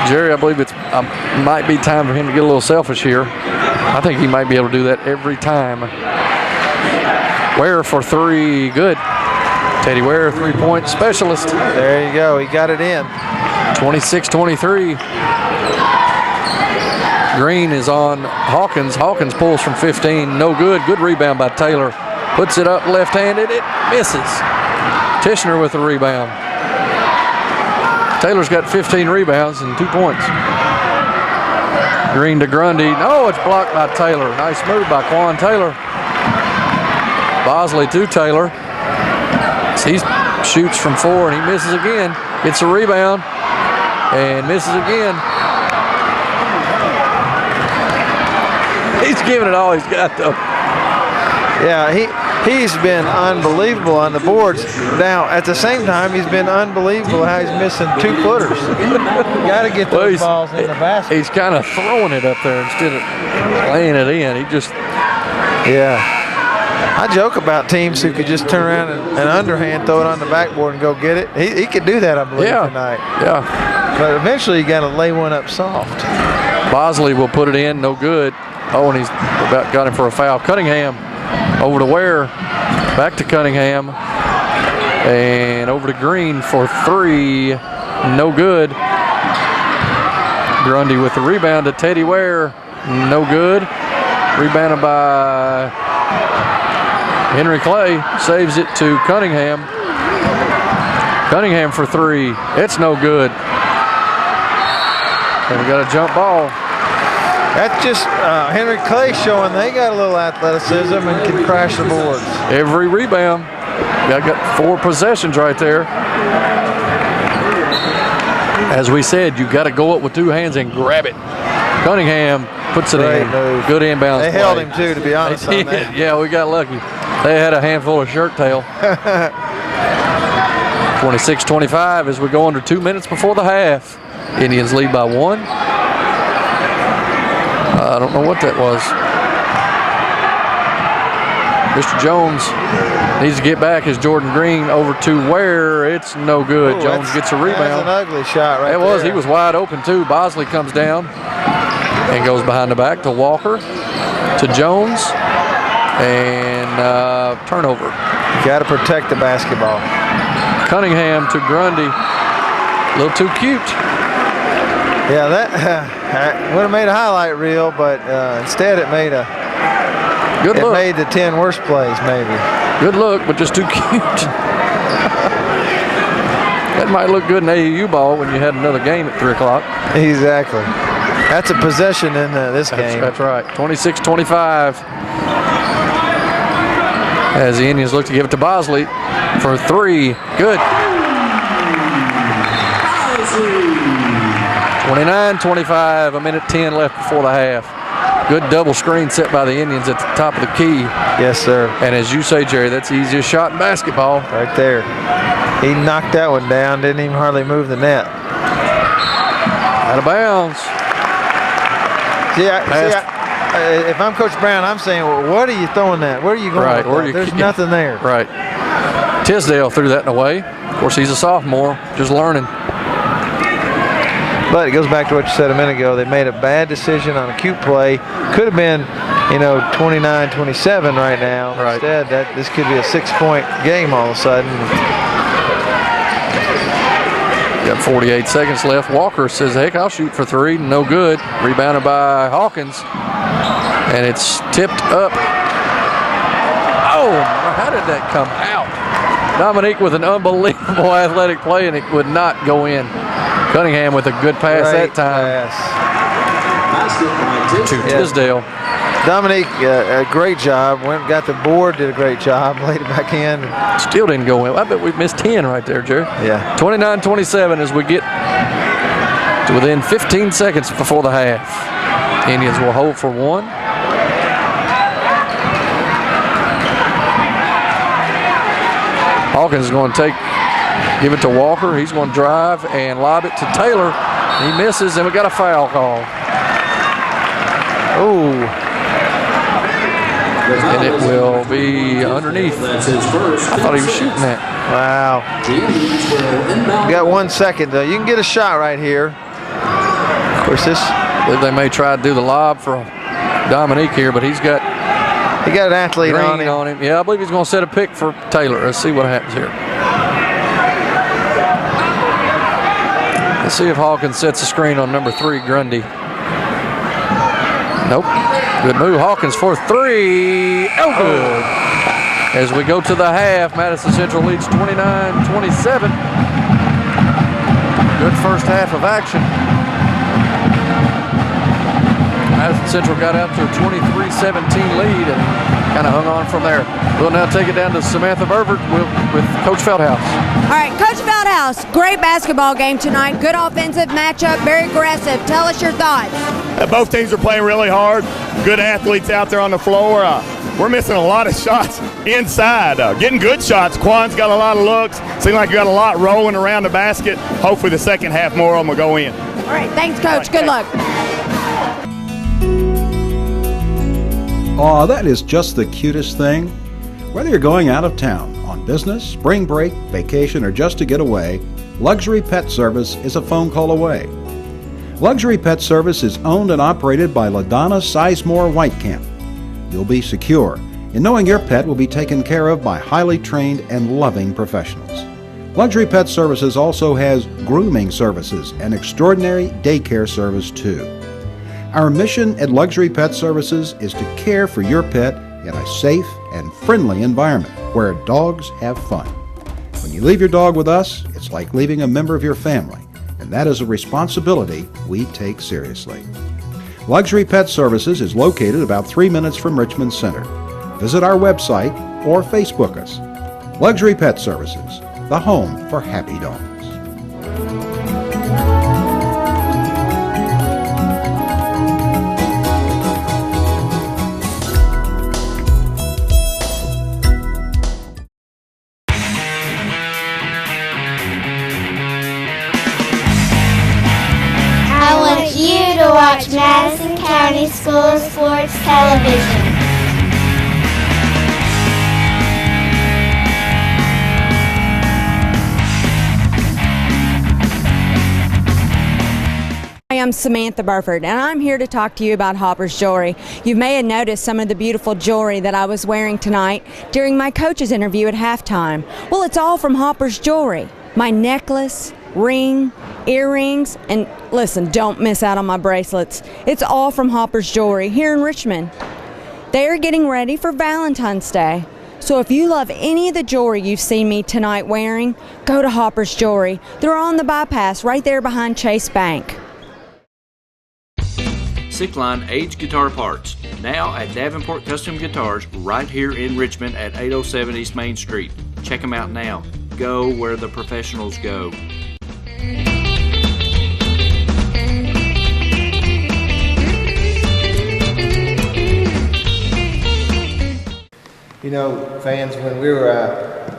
Jerry, I believe it might be time for him to get a little selfish here. I think he might be able to do that every time. Ware for three, good. Teddy Ware, three-point specialist. There you go, he got it in. 26-23. Green is on Hawkins. Hawkins pulls from 15, no good. Good rebound by Taylor. Puts it up left-handed, it misses. Tishner with the rebound. Taylor's got 15 rebounds and 2 points. Green to Grundy. No, it's blocked by Taylor. Nice move by Quan Taylor. Bosley to Taylor. He shoots from 4 and he misses again. Gets a rebound and misses again. He's giving it all he's got, though. Yeah, he's been unbelievable on the boards. Now, at the same time, he's been unbelievable how he's missing 2-footers. You got to get those balls in the basket. He's kind of throwing it up there instead of laying it in. He just... Yeah. I joke about teams who could just turn around and underhand throw it on the backboard and go get it. He could do that, I believe, tonight. Yeah. But eventually you got to lay one up soft. Bosley will put it in, no good. Oh, and he's about got him for a foul. Cunningham over to Ware, back to Cunningham, and over to Green for 3, no good. Grundy with the rebound to Teddy Ware, no good. Rebounded by Henry Clay, saves it to Cunningham. Cunningham for 3, it's no good. And we got a jump ball. That's just Henry Clay showing they got a little athleticism and can crash the boards. Every rebound. I got 4 possessions right there. As we said, you got to go up with 2 hands and grab it. Cunningham puts it in. Move. Good inbounds. They held him too, to be honest. On that. Yeah, we got lucky. They had a handful of shirt tail. 26-25 as we go under 2 minutes before the half. Indians lead by 1. I don't know what that was. Mr. Jones needs to get back as Jordan Green over to Ware. It's no good. Ooh, Jones gets a rebound. That's an ugly shot right there. It was. He was wide open too. Bosley comes down and goes behind the back to Walker, to Jones, and turnover. You got to protect the basketball. Cunningham to Grundy. A little too cute. Yeah, that would have made a highlight reel, but instead it made a good look. It made the 10 worst plays, maybe. Good look, but just too cute. That might look good in AAU ball when you had another game at 3 o'clock. Exactly. That's a possession in this game. That's right. 26-25. As the Indians look to give it to Bosley for 3. Good. 29-25, a minute 10 left before the half. Good double screen set by the Indians at the top of the key. Yes, sir. And as you say, Jerry, that's the easiest shot in basketball. Right there. He knocked that one down, didn't even hardly move the net. Out of bounds. If I'm Coach Brown, I'm saying, well, what are you throwing that? Where are you going with that? There's nothing there. Right. Tisdale threw that away. Of course, he's a sophomore, just learning. But it goes back to what you said a minute ago. They made a bad decision on a cute play. Could have been, 29-27 right now. Right. Instead, this could be a 6-point game all of a sudden. Got 48 seconds left. Walker says, heck, I'll shoot for 3. No good. Rebounded by Hawkins. And it's tipped up. Oh, how did that come out? Dominique with an unbelievable athletic play, and it would not go in. Cunningham with a good pass that time. To Tisdale. Dominique, a great job. Went and got the board, did a great job, laid it back in. Still didn't go in. I bet we missed 10 right there, Jerry. Yeah. 29-27 as we get to within 15 seconds before the half. Indians will hold for 1. Hawkins is going to give it to Walker. He's going to drive and lob it to Taylor. He misses, and we got a foul call. Oh. And it will be underneath. That's his first. I thought he was shooting that. Wow. You got 1 second, though. You can get a shot right here. Of course, I believe they may try to do the lob for Dominique here, but he's got He got an athlete Green on him. Yeah, I believe he's going to set a pick for Taylor. Let's see what happens here. Let's see if Hawkins sets a screen on number 3, Grundy. Nope. Good move. Hawkins for 3. Oh, good. As we go to the half, Madison Central leads 29-27. Good first half of action. Madison Central got out to a 23-17 lead and kind of hung on from there. We'll now take it down to Samantha Burford with Coach Feldhouse. All right, Coach Feldhouse, great basketball game tonight. Good offensive matchup, very aggressive. Tell us your thoughts. Both teams are playing really hard. Good athletes out there on the floor. We're missing a lot of shots inside. Getting good shots. Quan's got a lot of looks. Seems like you got a lot rolling around the basket. Hopefully the second half more of them will go in. All right, thanks, Coach. Good luck. Aw, that is just the cutest thing. Whether you're going out of town, on business, spring break, vacation, or just to get away, Luxury Pet Service is a phone call away. Luxury Pet Service is owned and operated by LaDonna Sizemore Whitecamp. You'll be secure in knowing your pet will be taken care of by highly trained and loving professionals. Luxury Pet Services also has grooming services and extraordinary daycare service too. Our mission at Luxury Pet Services is to care for your pet in a safe and friendly environment where dogs have fun. When you leave your dog with us, it's like leaving a member of your family, and that is a responsibility we take seriously. Luxury Pet Services is located about 3 minutes from Richmond Center. Visit our website or Facebook us. Luxury Pet Services, the home for happy dogs. Watch Madison County School Sports Television. I'm Samantha Burford, and I'm here to talk to you about Hopper's Jewelry. You may have noticed some of the beautiful jewelry that I was wearing tonight during my coach's interview at halftime. Well, it's all from Hopper's Jewelry. My necklace, ring, earrings, and listen, don't miss out on my bracelets. It's all from Hopper's Jewelry here in Richmond. They are getting ready for Valentine's Day. So if you love any of the jewelry you've seen me tonight wearing, go to Hopper's Jewelry. They're on the bypass right there behind Chase Bank. Sickline Age Guitar Parts, now at Davenport Custom Guitars right here in Richmond at 807 East Main Street. Check them out now. Go where the professionals go. You know, fans, when we were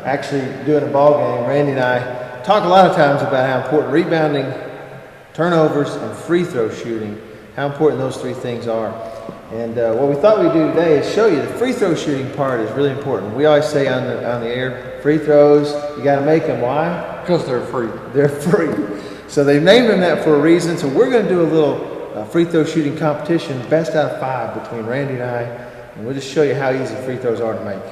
actually doing a ball game, Randy and I talk a lot of times about how important rebounding, turnovers, and free throw shooting, how important those three things are. And what we thought we'd do today is show you the free throw shooting part is really important. We always say on the air, free throws, you got to make them. Why? Because they're free. They're free. So they've named them that for a reason. So we're going to do a little free throw shooting competition, best out of 5 between Randy and I. And we'll just show you how easy free throws are to make.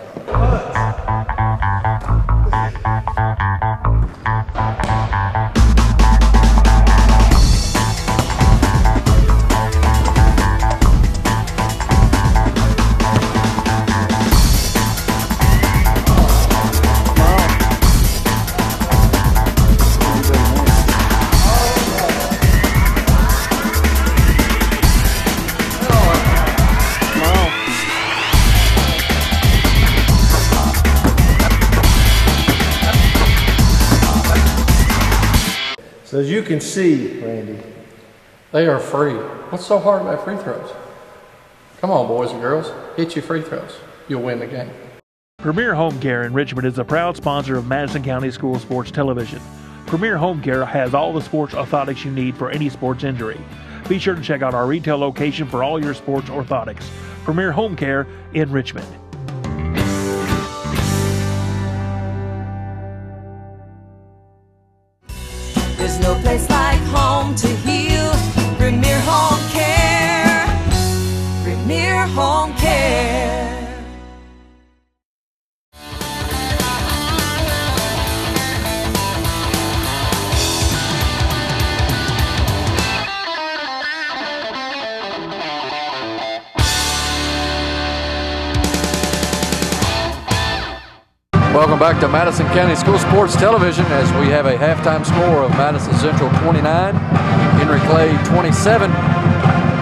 So as you can see, Randy, they are free. What's so hard about free throws? Come on, boys and girls, hit your free throws. You'll win the game. Premier Home Care in Richmond is a proud sponsor of Madison County School Sports Television. Premier Home Care has all the sports orthotics you need for any sports injury. Be sure to check out our retail location for all your sports orthotics. Premier Home Care in Richmond. There's no place like home to heal. Premier Home Care. Premier Home Care. Welcome back to Madison County School Sports Television as we have a halftime score of Madison Central 29, Henry Clay 27.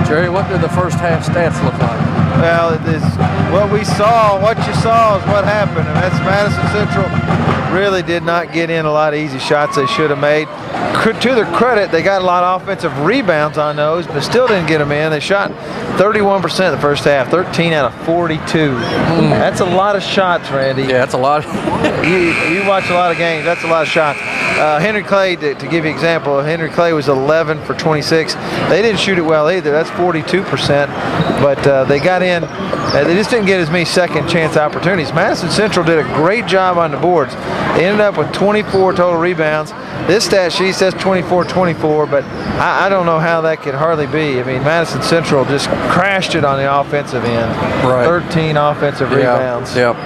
Jerry, what did the first half stats look like? Well, what you saw is what happened, and that's Madison Central really did not get in a lot of easy shots they should have made. To their credit, they got a lot of offensive rebounds on those, but still didn't get them in. They shot 31% the first half, 13 out of 42. That's a lot of shots, Randy. Yeah, that's a lot. you watch a lot of games. That's a lot of shots. Henry Clay, to give you an example, Henry Clay was 11 for 26. They didn't shoot it well either. That's 42%, but they got in. They just didn't get as many second chance opportunities. Madison Central did a great job on the boards. They ended up with 24 total rebounds. This stat sheet says 24-24, but I don't know how that could hardly be. I mean, Madison Central just crashed it on the offensive end. Right. 13 offensive rebounds. Yep.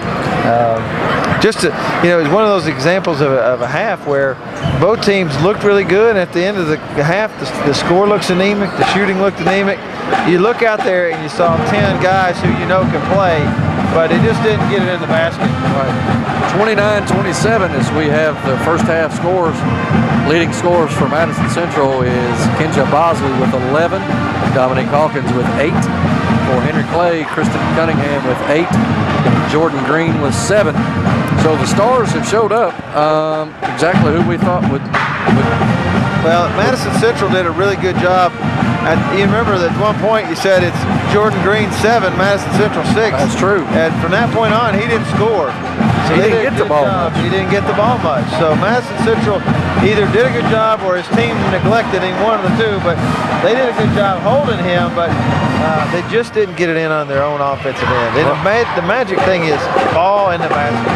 Just to, it's one of those examples of a half where both teams looked really good. And at the end of the half, the score looks anemic, the shooting looked anemic. You look out there and you saw 10 guys who can play, but they just didn't get it in the basket. Right. 29-27 as we have the first half scores. Leading scorers for Madison Central is Kenja Bosley with 11, Dominique Hawkins with 8. For Henry Clay, Kristen Cunningham with 8, Jordan Green with 7. So the stars have showed up exactly who we thought would. Well, Madison Central did a really good job. You remember that at one point you said it's Jordan Green 7, Madison Central 6. That's true. And from that point on, he didn't score. So he didn't get the ball much. He didn't get the ball much. So Madison Central either did a good job or his team neglected him, one of the two. But they did a good job holding him, but they just didn't get it in on their own offensive end. And the magic thing is ball in the basket.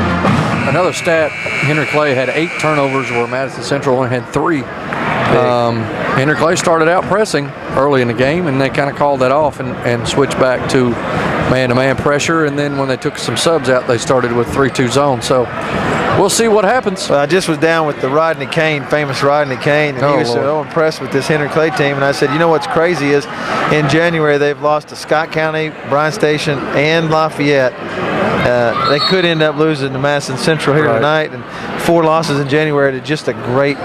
Another stat, Henry Clay had 8 turnovers where Madison Central only had 3. Henry Clay started out pressing early in the game, and they kind of called that off and switched back to man-to-man pressure. And then when they took some subs out, they started with 3-2 zone. So we'll see what happens. Well, I just was down with the Rodney Kane, famous Rodney Kane, and he was so impressed with this Henry Clay team. And I said, what's crazy is in January they've lost to Scott County, Bryan Station, and Lafayette. They could end up losing to Madison Central here tonight, and 4 losses in January to just a great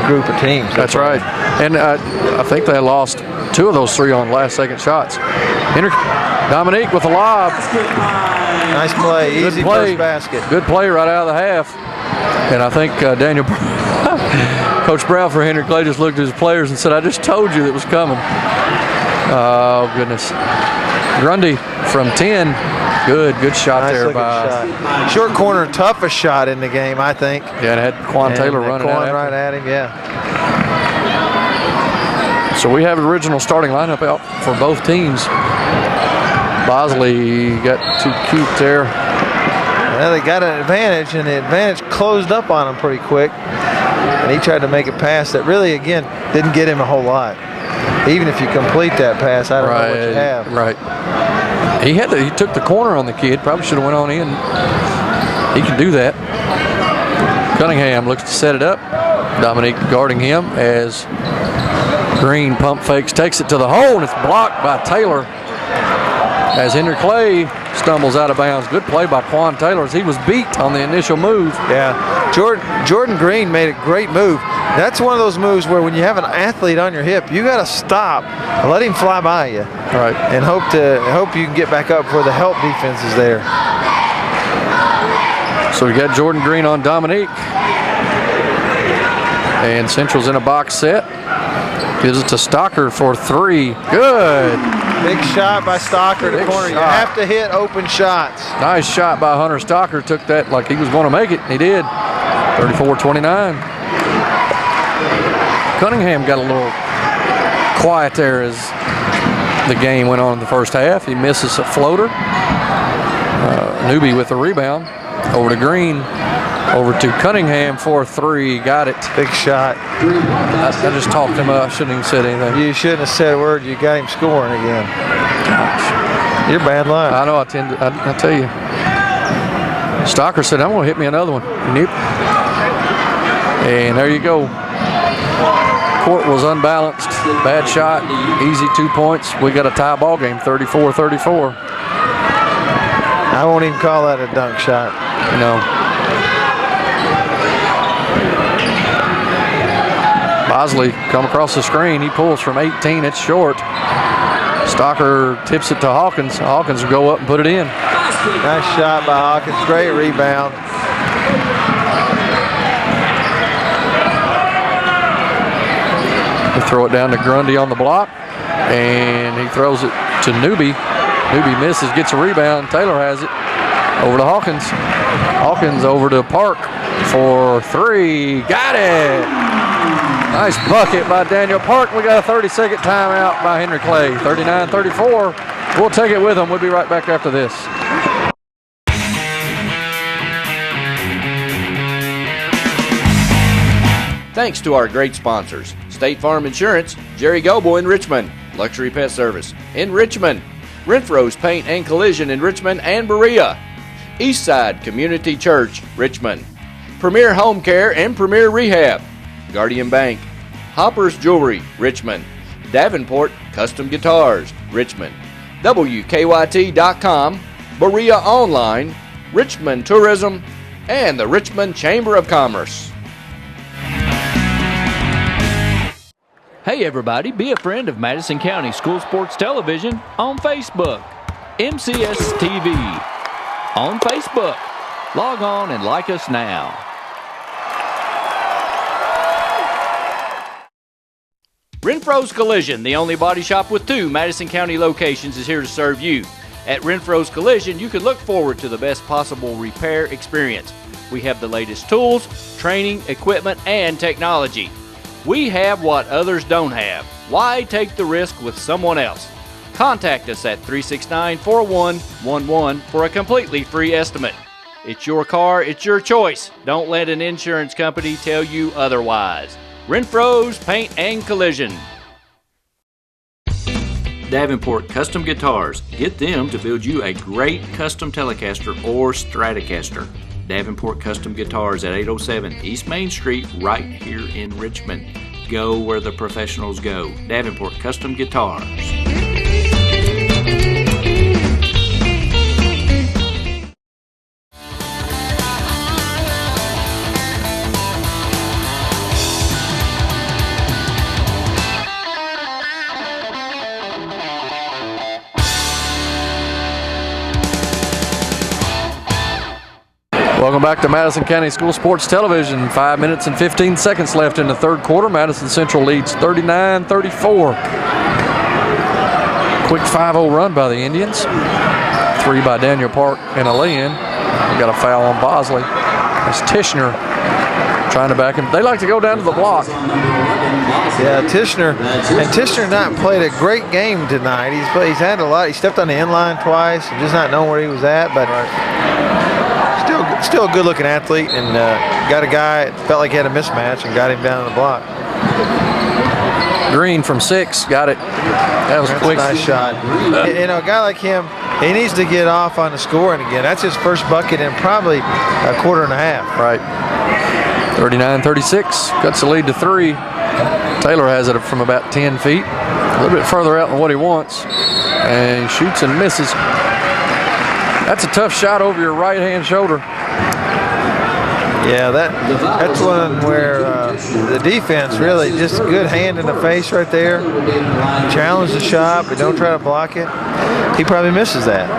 group of teams. That's right. And I think they lost 2 of those 3 on last-second shots. Dominique with a lob. Nice play. Easy first basket. Good play right out of the half. And I think Daniel, Coach Brown for Henry Clay just looked at his players and said, I just told you that was coming. Oh, goodness. Grundy from 10. Good shot there by short corner, toughest shot in the game, I think. Yeah, and it had Quan Taylor running right at him. Yeah. So we have the original starting lineup out for both teams. Bosley got too cute there. Well, they got an advantage, and the advantage closed up on him pretty quick. And he tried to make a pass that really, again, didn't get him a whole lot. Even if you complete that pass, I don't know what you have. Right. He took the corner on the kid. Probably should have went on in. He can do that. Cunningham looks to set it up. Dominique guarding him as Green pump fakes, takes it to the hole, and it's blocked by Taylor as Henry Clay stumbles out of bounds. Good play by Quan Taylor as he was beat on the initial move. Yeah, Jordan Green made a great move. That's one of those moves where when you have an athlete on your hip, you got to stop and let him fly by you. Right. And hope you can get back up before the help defense is there. So we got Jordan Green on Dominique. And Central's in a box set. Gives it to Stocker for 3. Good. Big shot by Stocker to the corner. You have to hit open shots. Nice shot by Hunter Stocker. Took that like he was going to make it. He did. 34-29. Cunningham got a little quiet there as the game went on in the first half. He misses a floater. Newby with the rebound. Over to Green. Over to Cunningham for 3. Got it. Big shot. I just talked him up. I shouldn't even said anything. You shouldn't have said a word. You got him scoring again. Gosh. You're bad luck. I know. I tell you. Stocker said, I'm going to hit me another one. Nope. And there you go. Court was unbalanced. Bad shot. Easy 2 points. We got a tie ball game, 34-34. I won't even call that a dunk shot. No. Bosley come across the screen. He pulls from 18. It's short. Stocker tips it to Hawkins. Hawkins will go up and put it in. Nice shot by Hawkins. Great rebound. They throw it down to Grundy on the block, and he throws it to Newby. Newby misses, gets a rebound. Taylor has it. Over to Hawkins. Hawkins over to Park for three. Got it! Nice bucket by Daniel Park. We got a 30-second timeout by Henry Clay. 39-34. We'll take it with him. We'll be right back after this. Thanks to our great sponsors: State Farm Insurance, Jerry Goble in Richmond, Luxury Pet Service in Richmond, Renfro's Paint and Collision in Richmond and Berea, Eastside Community Church, Richmond, Premier Home Care and Premier Rehab, Guardian Bank, Hopper's Jewelry, Richmond, Davenport Custom Guitars, Richmond, WKYT.com, Berea Online, Richmond Tourism, and the Richmond Chamber of Commerce. Hey everybody, be a friend of Madison County School Sports Television on Facebook. MCS TV on Facebook. Log on and like us now. Renfro's Collision, the only body shop with 2 Madison County locations, is here to serve you. At Renfro's Collision, you can look forward to the best possible repair experience. We have the latest tools, training, equipment, and technology. We have what others don't have. Why take the risk with someone else? Contact us at 369-4111 for a completely free estimate. It's your car, it's your choice. Don't let an insurance company tell you otherwise. Renfro's Paint and Collision. Davenport Custom Guitars. Get them to build you a great custom Telecaster or Stratocaster. Davenport Custom Guitars at 807 East Main Street, right here in Richmond. Go where the professionals go. Davenport Custom Guitars. Welcome back to Madison County School Sports Television. 5 minutes and 15 seconds left in the third quarter. Madison Central leads 39-34. Quick 5-0 run by the Indians. 3 by Daniel Park and a lay-in. We got a foul on Bosley. That's Tishner trying to back him. They like to go down to the block. Yeah, Tishner not played a great game tonight. He's had a lot. He stepped on the inline twice, just not knowing where he was at, but still a good-looking athlete, and got a guy that felt like he had a mismatch and got him down on the block. Green from 6, got it. That was That's quick. A nice shot. You know, a guy like him, he needs to get off on the scoring again. That's his first bucket in probably a quarter and a half. Right. 39-36, cuts the lead to 3. Taylor has it from about 10 feet, a little bit further out than what he wants, and he shoots and misses. That's a tough shot over your right-hand shoulder. Yeah, that's one where the defense really just a good hand in the face right there. Challenge the shot, but don't try to block it. He probably misses that.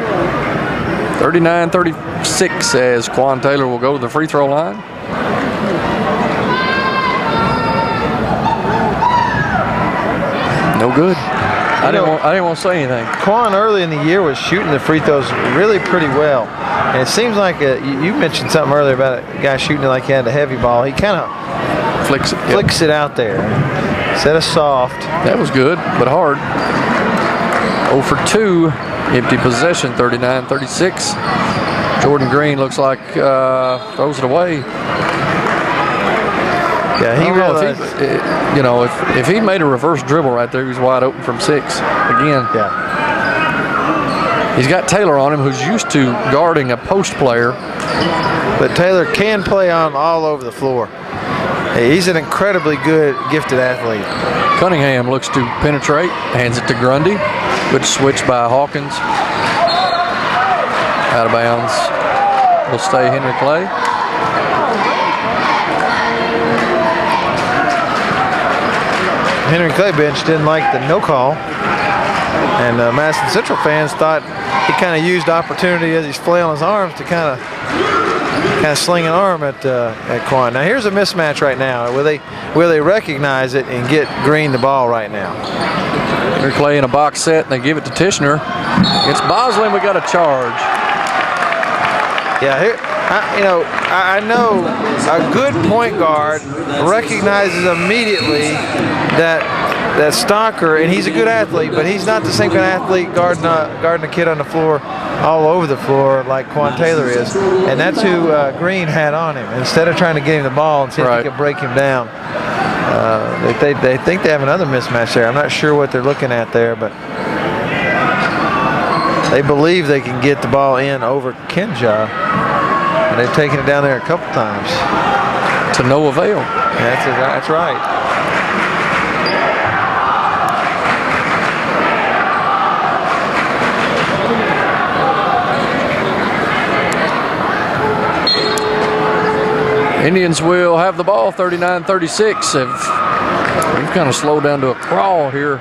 39-36 as Quan Taylor will go to the free throw line. No good. I didn't want to say anything. Quan early in the year was shooting the free throws really pretty well. And it seems like you mentioned something earlier about a guy shooting it like he had a heavy ball. He kind of flicks it out there instead of soft. That was good, but hard. 0 for 2, empty possession, 39-36. Jordan Green looks like throws it away. Yeah, he realized, if he made a reverse dribble right there, he was wide open from 6 again. Yeah. He's got Taylor on him, who's used to guarding a post player. But Taylor can play on all over the floor. He's an incredibly good, gifted athlete. Cunningham looks to penetrate, hands it to Grundy. Good switch by Hawkins. Out of bounds. Will stay Henry Clay. Henry Clay bench didn't like the no call. And Madison Central fans thought he kind of used opportunity as he's flailing his arms to kind of sling an arm at Quan. Now here's a mismatch right now. Will they recognize it and get Green the ball right now? Henry Clay in a box set, and they give it to Tishner. It's Bosley, and we got a charge. Yeah, I know a good point guard recognizes immediately that Stocker, and he's a good athlete, but he's not the same kind of athlete guarding a kid on the floor, all over the floor like Quan Taylor is. And that's who Green had on him. Instead of trying to get him the ball and see if he could break him down, they think they have another mismatch there. I'm not sure what they're looking at there, but they believe they can get the ball in over Kenja. And they've taken it down there a couple times. To no avail. That's right. Indians will have the ball, 39-36. We've kind of slowed down to a crawl here.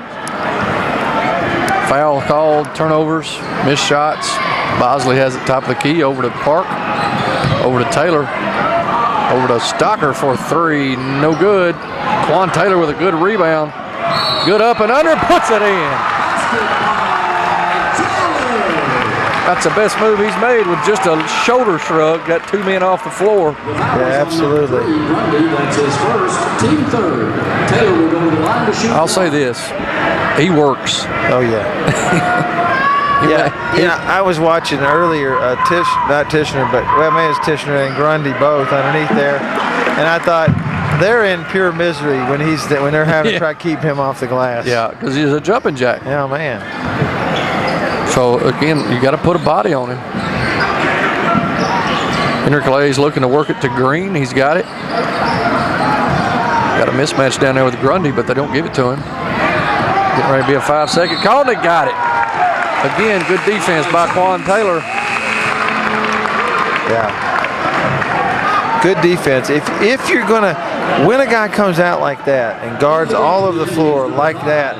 Foul called, turnovers, missed shots. Bosley has it top of the key, over to Park, over to Taylor, over to Stocker for three, no good. Quan Taylor with a good rebound. Good up and under, puts it in. That's the best move he's made with just a shoulder shrug. Got two men off the floor. Yeah, absolutely. That's his first, team third. Taylor will go to the line to shoot. I'll say this. He works. Oh, yeah. Yeah, I was watching earlier, not Tishner, but well, maybe it's Tishner and Grundy both underneath there. And I thought they're in pure misery when they're having to try to keep him off the glass. Yeah, because he's a jumping jack. Yeah, man. So, again, you got to put a body on him. Henry Clay's looking to work it to Green. He's got it. Got a mismatch down there with Grundy, but they don't give it to him. Getting ready to be a 5-second call, and they got it. Again, good defense by Quan Taylor. Yeah. Good defense. If you're going to, when a guy comes out like that and guards all over the floor like that,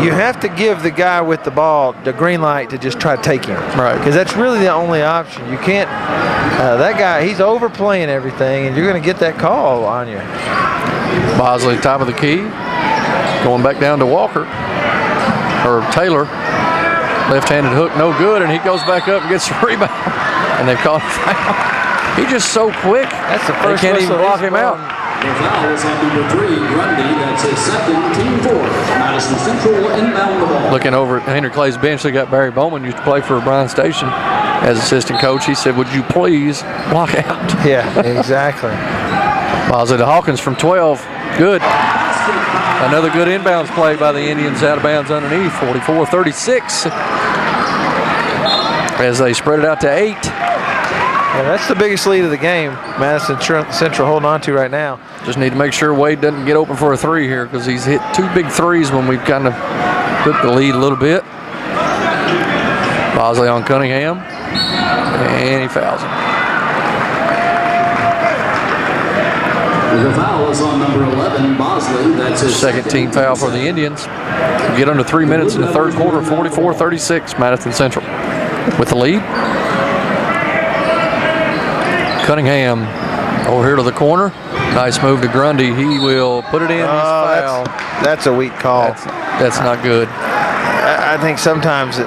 you have to give the guy with the ball the green light to just try to take him. Right. Because that's really the only option. You can't, that guy, he's overplaying everything, and you're going to get that call on you. Bosley, top of the key. Going back down to Walker, or Taylor. Left-handed hook, no good, and he goes back up and gets the rebound. And they've called a foul. He's just so quick. That's the first they can't even block him out. The foul is on number 3, Grundy. That's his second, team fourth. Madison Central will inbound the ball. Looking over at Henry Clay's bench, they got Barry Bowman, used to play for Bryan Station as assistant coach. He said, would you please block out? Yeah, exactly. Bosley to Hawkins from 12. Good. Another good inbounds play by the Indians out of bounds underneath, 44-36. As they spread it out to 8. Yeah, that's the biggest lead of the game Madison Central holding on to right now. Just need to make sure Wade doesn't get open for a three here, because he's hit two big threes when we've kind of took the lead a little bit. Bosley on Cunningham, and he fouls him. The foul is on number 11, Bosley. That's his second team foul for the Indians. Get under 3 minutes in the third quarter, 44-36, Madison Central with the lead. Cunningham over here to the corner. Nice move to Grundy. He will put it in. He's fouled. That's a weak call. That's not good. I think sometimes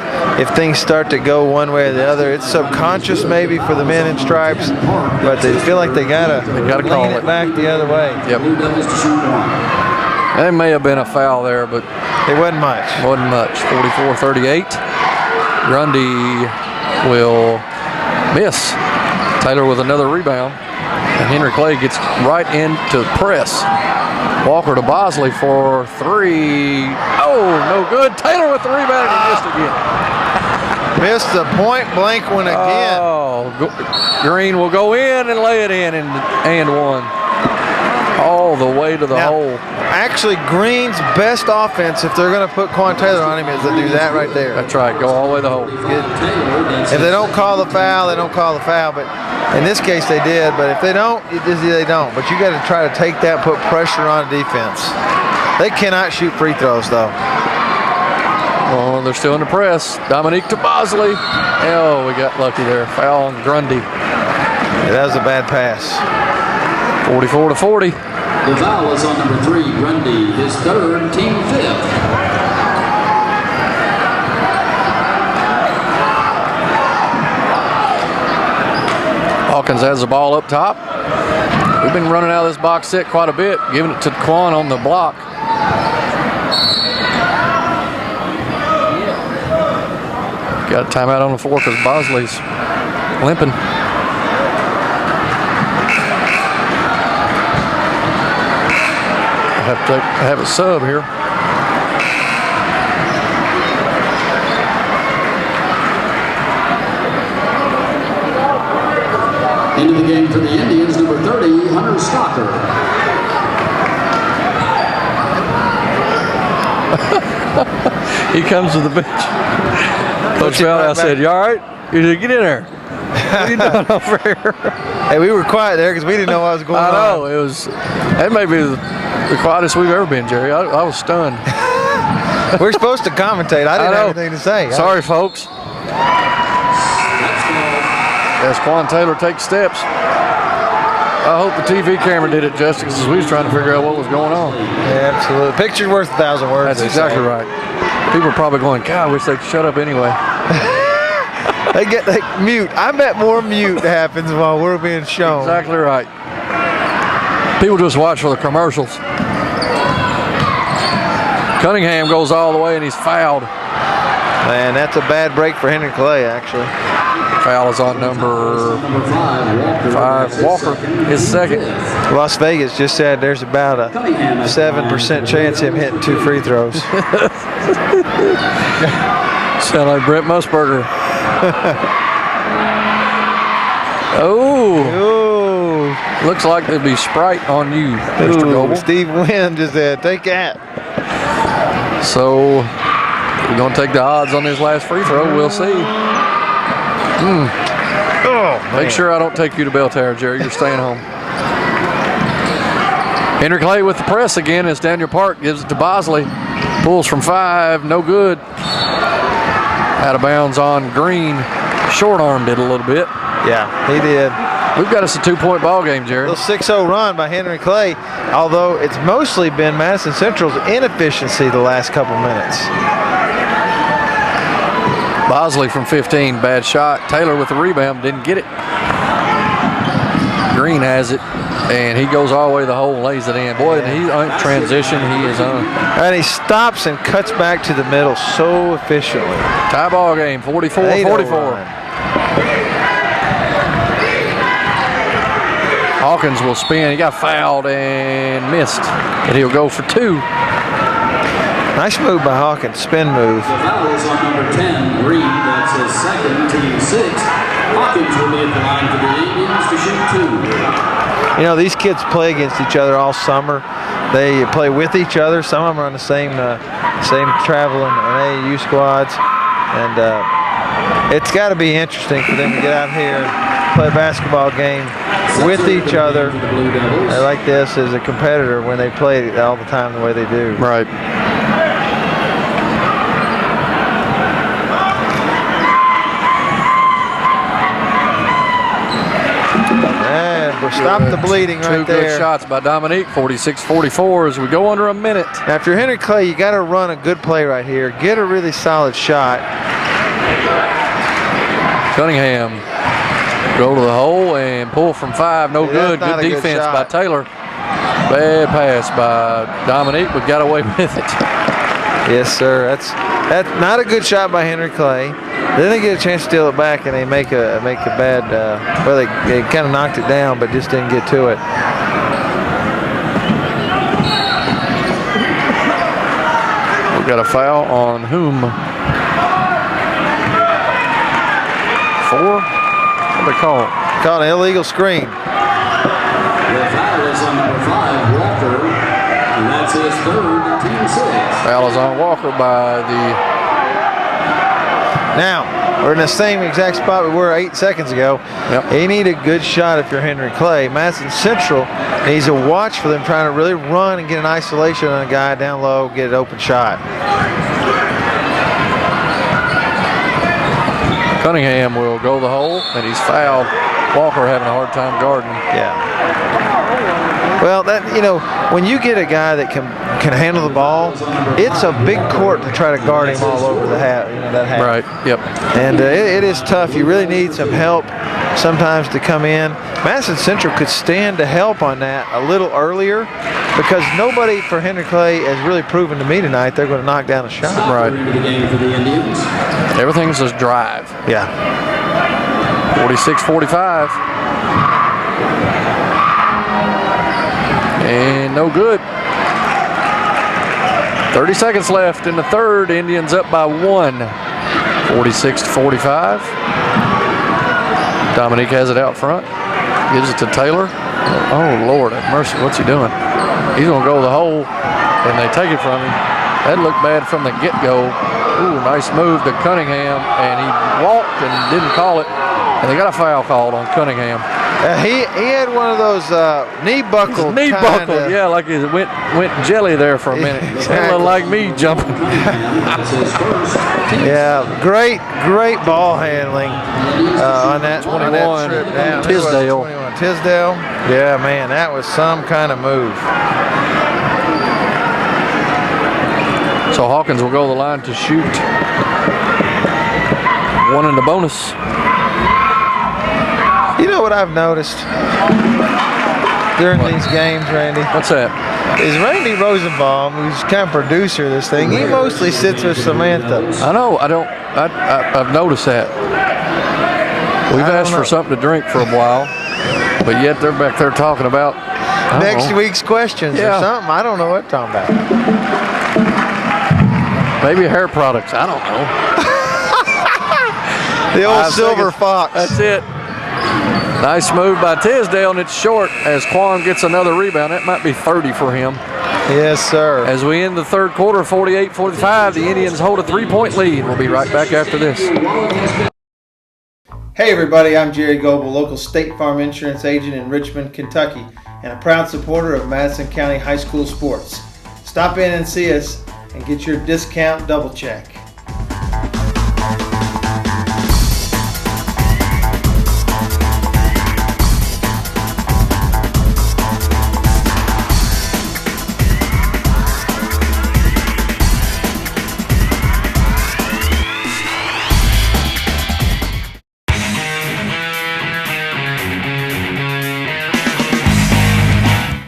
if things start to go one way or the other, it's subconscious maybe for the men in stripes, but they feel like they gotta call it back the other way. Yep. There may have been a foul there, but it wasn't much. 44-38. Grundy will miss. Taylor with another rebound, and Henry Clay gets right into press. Walker to Bosley for three. Oh, no good. Taylor with the rebound, and he missed again. Missed the point blank one again. Oh, Green will go in and lay it in, and one. All the way to the hole. Actually, Green's best offense, if they're going to put Quan Taylor on him, is to do that right there. That's right. Go all the way to the hole. If they don't call the foul, they don't call the foul. But in this case, they did. But if they don't, they don't. But you got to try to take that and put pressure on defense. They cannot shoot free throws, though. Oh, they're still in the press. Dominique to Bosley. Oh, we got lucky there. Foul on Grundy. Yeah, that was a bad pass. 44-40. The foul is on number 3, Grundy, his third, team fifth. Hawkins has the ball up top. We've been running out of this box set quite a bit, giving it to Quan on the block. Got a timeout on the floor because Bosley's limping. I have to have a sub here. Into the game for the Indians, number 30, Hunter Stalker. He comes to the bench. Coach Valley, I said, "You all right?" He said, "Get in there." What are you doing over here? Hey, we were quiet there because we didn't know what was going on. I know. It was. That may be the quietest we've ever been, Jerry. I was stunned. We're supposed to commentate. I didn't have anything to say. Sorry, folks. As Quan Taylor takes steps. I hope the TV camera did it justice because we was trying to figure out what was going on. Yeah, absolutely. Picture's worth 1,000 words. That's exactly right. People are probably going, God, I wish they'd shut up anyway. They mute. I bet more mute happens while we're being shown. Exactly right. People just watch for the commercials. Cunningham goes all the way and he's fouled. Man, that's a bad break for Henry Clay, actually. Foul is on number 5, Walker, his second. Las Vegas just said there's about a 7% chance him hitting 2 free throws. Sound like Brent Musburger. Oh. Looks like there'd be Sprite on you, Mr. Goble. Steve Wynn just said, take that. So, we're going to take the odds on his last free throw. We'll see. Make sure I don't take you to Bell Tower, Jerry. You're staying home. Henry Clay with the press again as Daniel Park gives it to Bosley. Pulls from 5, no good. Out of bounds on Green. Short-armed it a little bit. Yeah, he did. We've got us a 2-point ball game, Jerry. A little 6-0 run by Henry Clay, although it's mostly been Madison Central's inefficiency the last couple minutes. Bosley from 15, bad shot. Taylor with the rebound, didn't get it. Green has it, and he goes all the way to the hole and lays it in. Boy, he transition, he is on. And he stops and cuts back to the middle so efficiently. Tie ball game, 44-44. Hawkins will spin. He got fouled and missed, and he'll go for 2. Nice move by Hawkins, spin move. The foul is on number 10, Green. That's his second, team 6. Hawkins will be at the line for the Indians to shoot 2. You know, these kids play against each other all summer. They play with each other. Some of them are on the same traveling and AAU squads. And it's got to be interesting for them to get out here and play a basketball game with each other like this as a competitor when they play all the time the way they do. Right. Stop the bleeding right there. 2 good shots by Dominique, 46-44 as we go under a minute. Now, if you're Henry Clay, you got to run a good play right here. Get a really solid shot. Cunningham go to the hole and pull from 5. No good. Good defense by Taylor. Bad pass by Dominique, but got away with it. Yes, sir. That's not a good shot by Henry Clay. Then they get a chance to steal it back, and they make a bad. Well, they kind of knocked it down, but just didn't get to it. We've got a foul on whom? 4? What do they call it? Called an illegal screen. The foul is on number 5, Walker, and that's his third, team 6. Foul is on Walker by the. Now, we're in the same exact spot we were 8 seconds ago. Yep. You need a good shot if you're Henry Clay. Madison Central needs to watch for them trying to really run and get an isolation on a guy down low, get an open shot. Cunningham will go the hole, and he's fouled. Walker having a hard time guarding. Yeah. Well, when you get a guy that can handle the ball, it's a big court to try to guard him all over the half. That half. Right. Yep. And it is tough. You really need some help sometimes to come in. Madison Central could stand to help on that a little earlier, because nobody for Henry Clay has really proven to me tonight they're going to knock down a shot. Right. Everything's just drive. Yeah. 46-45. And no good. 30 seconds left in the third. Indians up by 1. 46-45. Dominique has it out front. Gives it to Taylor. Oh, Lord have mercy. What's he doing? He's going to go the hole, and they take it from him. That looked bad from the get-go. Ooh, nice move to Cunningham, and he walked and didn't call it. And they got a foul called on Cunningham. He had one of those knee buckle. Knee buckle, yeah, like it went jelly there for a minute. Exactly. It looked like me jumping. Yeah, great ball handling on that 21. Trip down. Tisdale. Tisdale. Yeah, man, that was some kind of move. So Hawkins will go to the line to shoot. 1 in the bonus. You know what I've noticed during these games, Randy? What's that? Is Randy Rosenbaum, who's kind of producer of this thing, he mostly sits with Samantha. I know. I've noticed that. We've asked for something to drink for a while, but yet they're back there talking about next week's questions or something. I don't know what they're talking about. Maybe hair products. I don't know. The old silver fox. That's it. Nice move by Tisdale, and it's short as Quan gets another rebound. That might be 30 for him. Yes, sir. As we end the third quarter, 48-45, the Indians hold a 3-point lead. We'll be right back after this. Hey everybody, I'm Jerry Goble, local State Farm insurance agent in Richmond, Kentucky, and a proud supporter of Madison County High School sports. Stop in and see us and get your discount double check.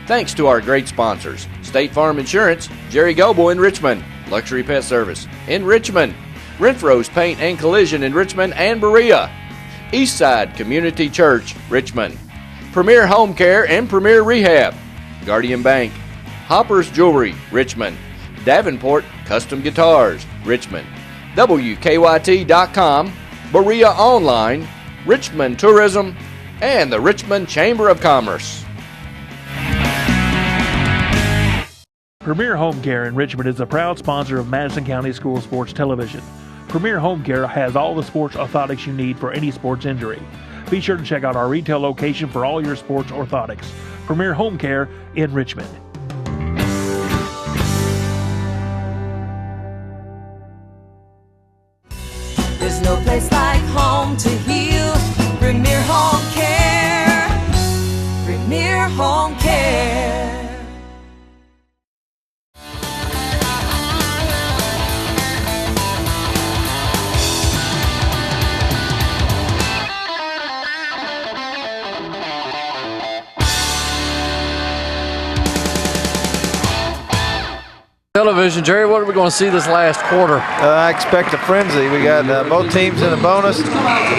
Thanks to our great sponsors, State Farm Insurance, Jerry Goble in Richmond, Luxury Pet Service in Richmond, Renfro's Paint and Collision in Richmond and Berea, Eastside Community Church, Richmond, Premier Home Care and Premier Rehab, Guardian Bank, Hopper's Jewelry, Richmond, Davenport Custom Guitars, Richmond, WKYT.com, Berea Online, Richmond Tourism, and the Richmond Chamber of Commerce. Premier Home Care in Richmond is a proud sponsor of Madison County School Sports Television. Premier Home Care has all the sports orthotics you need for any sports injury. Be sure to check out our retail location for all your sports orthotics. Premier Home Care in Richmond. There's no place like home to heal. Premier Home Care. Premier Home Care. Television, Jerry, what are we going to see this last quarter? I expect a frenzy. We got both teams in the bonus.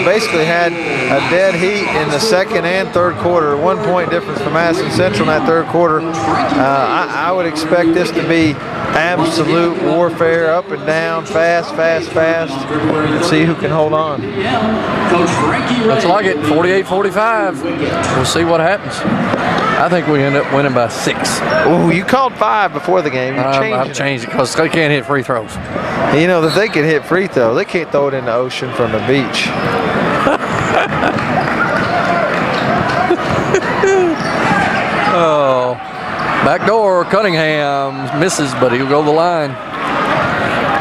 Basically had a dead heat in the second and third quarter. 1 point difference for Madison Central in that third quarter. I would expect this to be absolute warfare, up and down, fast, and see who can hold on. Looks like it, 48-45. We'll see what happens. I think we end up winning by 6. Oh, you called 5 before the game. I've changed it because they can't hit free throws. You know, that they can hit free throws. They can't throw it in the ocean from the beach. Oh, back door, Cunningham misses, but he'll go to the line.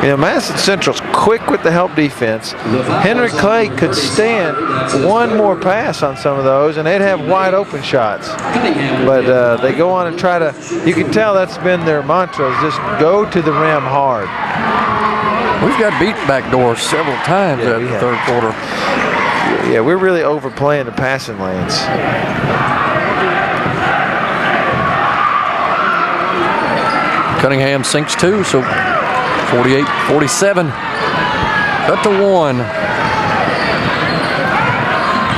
You know, Madison Central's quick with the help defense. Henry Clay could stand one more pass on some of those, and they'd have wide open shots. But they go on and try to, you can tell that's been their mantra, is just go to the rim hard. We've got beat back door several times in the third quarter. Yeah, we're really overplaying the passing lanes. Cunningham sinks 2, so 48-47. Cut to 1.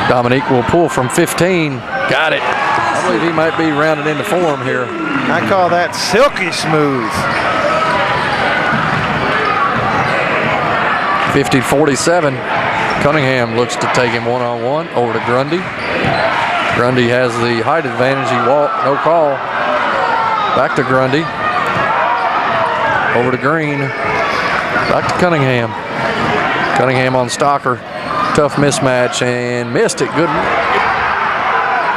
Dominique will pull from 15. Got it. I believe he might be rounded into form here. I call that silky smooth. 50-47. Cunningham looks to take him one-on-one over to Grundy. Grundy has the height advantage. He walked, no call. Back to Grundy. Over to Green. Back to Cunningham. Cunningham on Stocker. Tough mismatch and missed it. Good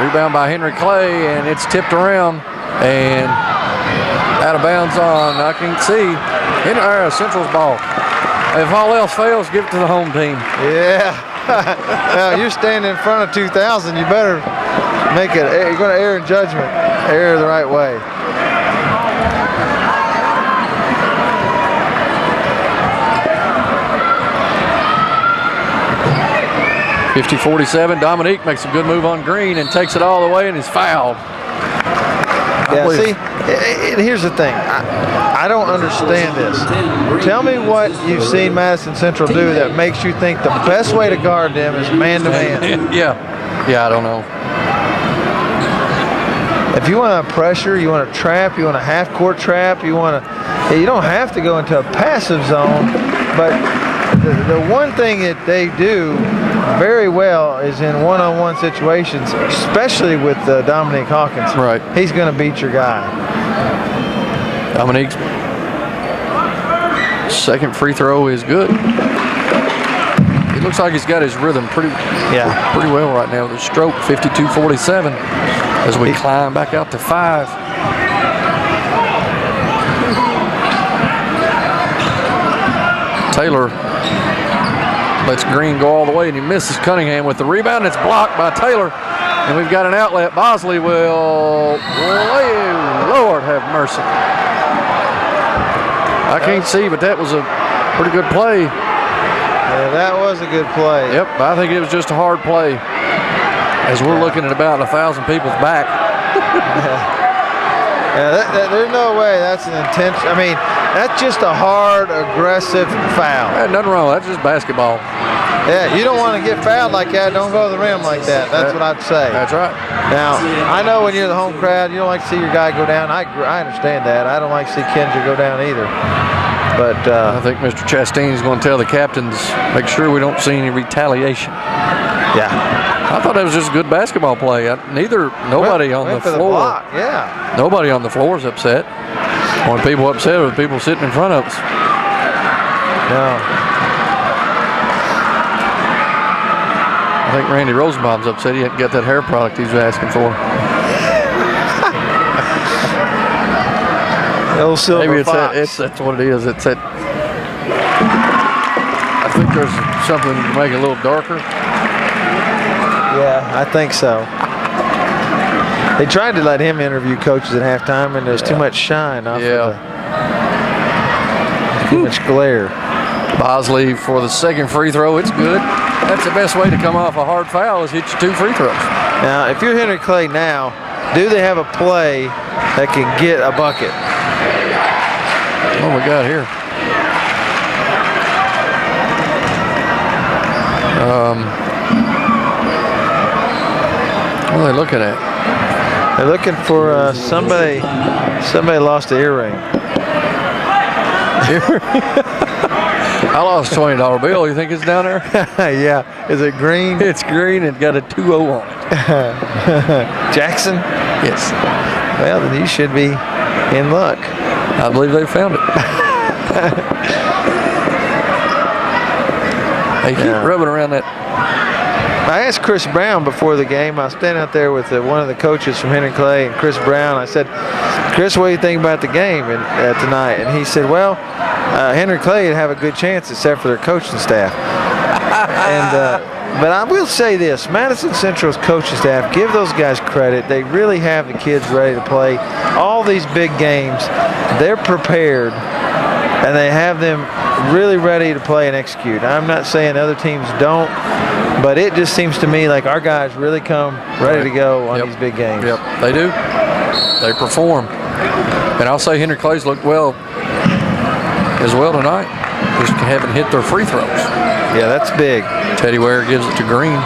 rebound by Henry Clay, and it's tipped around and out of bounds on, I can't see. Central's ball. If all else fails, give it to the home team. Yeah. Now you're standing in front of 2,000. You better make it. You're going to err in judgment. Err the right way. (50-47). Dominique makes a good move on Green and takes it all the way and is fouled. Yeah, see, here's the thing. I don't understand this. Tell me what you've seen Madison Central do that makes you think the best way to guard them is man-to-man. Yeah, I don't know. If you want to pressure, you want to trap, you want a half-court trap, you don't have to go into a passive zone, but the one thing that they do very well is in one-on-one situations, especially with Dominique Hawkins. Right. He's going to beat your guy. Dominique's second free throw is good. He looks like he's got his rhythm pretty well right now with his stroke. 52-47 as we climb back out to 5. Taylor lets Green go all the way, and he misses Cunningham with the rebound. It's blocked by Taylor, and we've got an outlet. Bosley will, Lord have mercy. I can't see, but that was a pretty good play. Yeah, that was a good play. Yep, I think it was just a hard play as we're looking at about 1,000 people's back. There's no way that's an intention. I mean, that's just a hard, aggressive foul. Nothing wrong. That's just basketball. Yeah, you don't want to get fouled like that. Don't go to the rim like that. That's what I'd say. That's right. Now, I know when you're the home crowd, you don't like to see your guy go down. I understand that. I don't like to see Kendra go down either. But I think Mr. Chastain is going to tell the captains, make sure we don't see any retaliation. Yeah. I thought that was just a good basketball play. Nobody on the floor. Nobody on the floor is upset. When people upset are the people sitting in front of us. No. I think Randy Rosenbaum's upset he hadn't got that hair product he was asking for. The old silver Maybe fox. that's what it is. It's that. I think there's something to make it a little darker. Yeah, I think so. They tried to let him interview coaches at halftime, and there's too much shine off of too much glare. Bosley for the second free throw. It's good. That's the best way to come off a hard foul is hit you 2 free throws. Now, if you're Henry Clay now, do they have a play that can get a bucket? What we got here? What are they looking at? They're looking for somebody lost the earring. I lost a $20 bill. You think it's down there? Yeah. Is it green? It's green and got a 2-0 on it. Jackson? Yes. Well, then you should be in luck. I believe they found it. Hey, keep rubbing around that. I asked Chris Brown before the game. I was standing out there with one of the coaches from Henry Clay and Chris Brown. I said, Chris, what do you think about the game tonight? And he said, well, Henry Clay would have a good chance except for their coaching staff. But I will say this, Madison Central's coaching staff, give those guys credit. They really have the kids ready to play all these big games. They're prepared, and they have them really ready to play and execute. I'm not saying other teams don't, but it just seems to me like our guys really come ready to go on these big games. Yep, they do. They perform. And I'll say Henry Clay's looked well as well tonight. Just haven't hit their free throws. Yeah, that's big. Teddy Ware gives it to Green.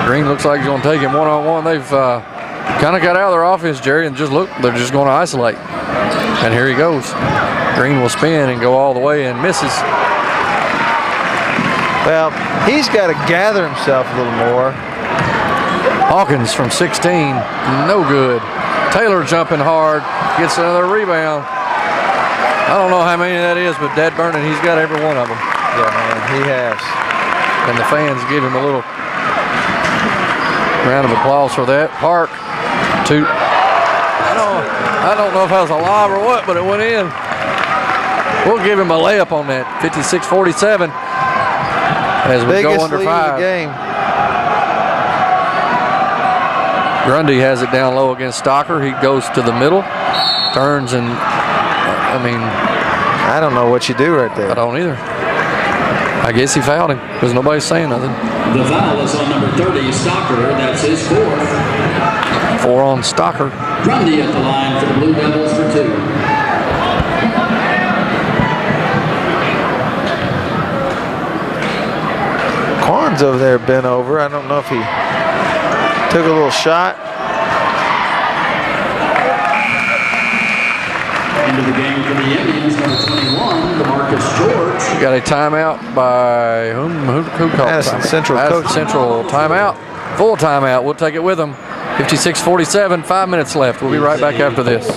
Green looks like he's going to take him one-on-one. They've kind of got out of their offense, Jerry, and just look, they're just going to isolate. And here he goes. Green will spin and go all the way and misses. Well, he's got to gather himself a little more. Hawkins from 16, no good. Taylor jumping hard, gets another rebound. I don't know how many that is, but Dad Vernon, he's got every one of them. Yeah, man, he has. And the fans give him a little round of applause for that. Park, two. I don't know if that was a lob or what, but it went in. We'll give him a layup on that. 56-47 as we go under 5. Of the game. Grundy has it down low against Stocker. He goes to the middle, turns, and I don't know what you do right there. I don't either. I guess he fouled him because nobody's saying nothing. The foul is on number 30, Stocker. That's his 4th. 4 on Stocker. Grundy at the line for the Blue Devils for 2. Quan's over there bent over. I don't know if he took a little shot. Into the game for the Indians, number 21, DeMarcus George. You got a timeout by who called Madison Central Madison coach. Central timeout. Full timeout. We'll take it with them. 56-47, 5 minutes left. We'll be right back after this.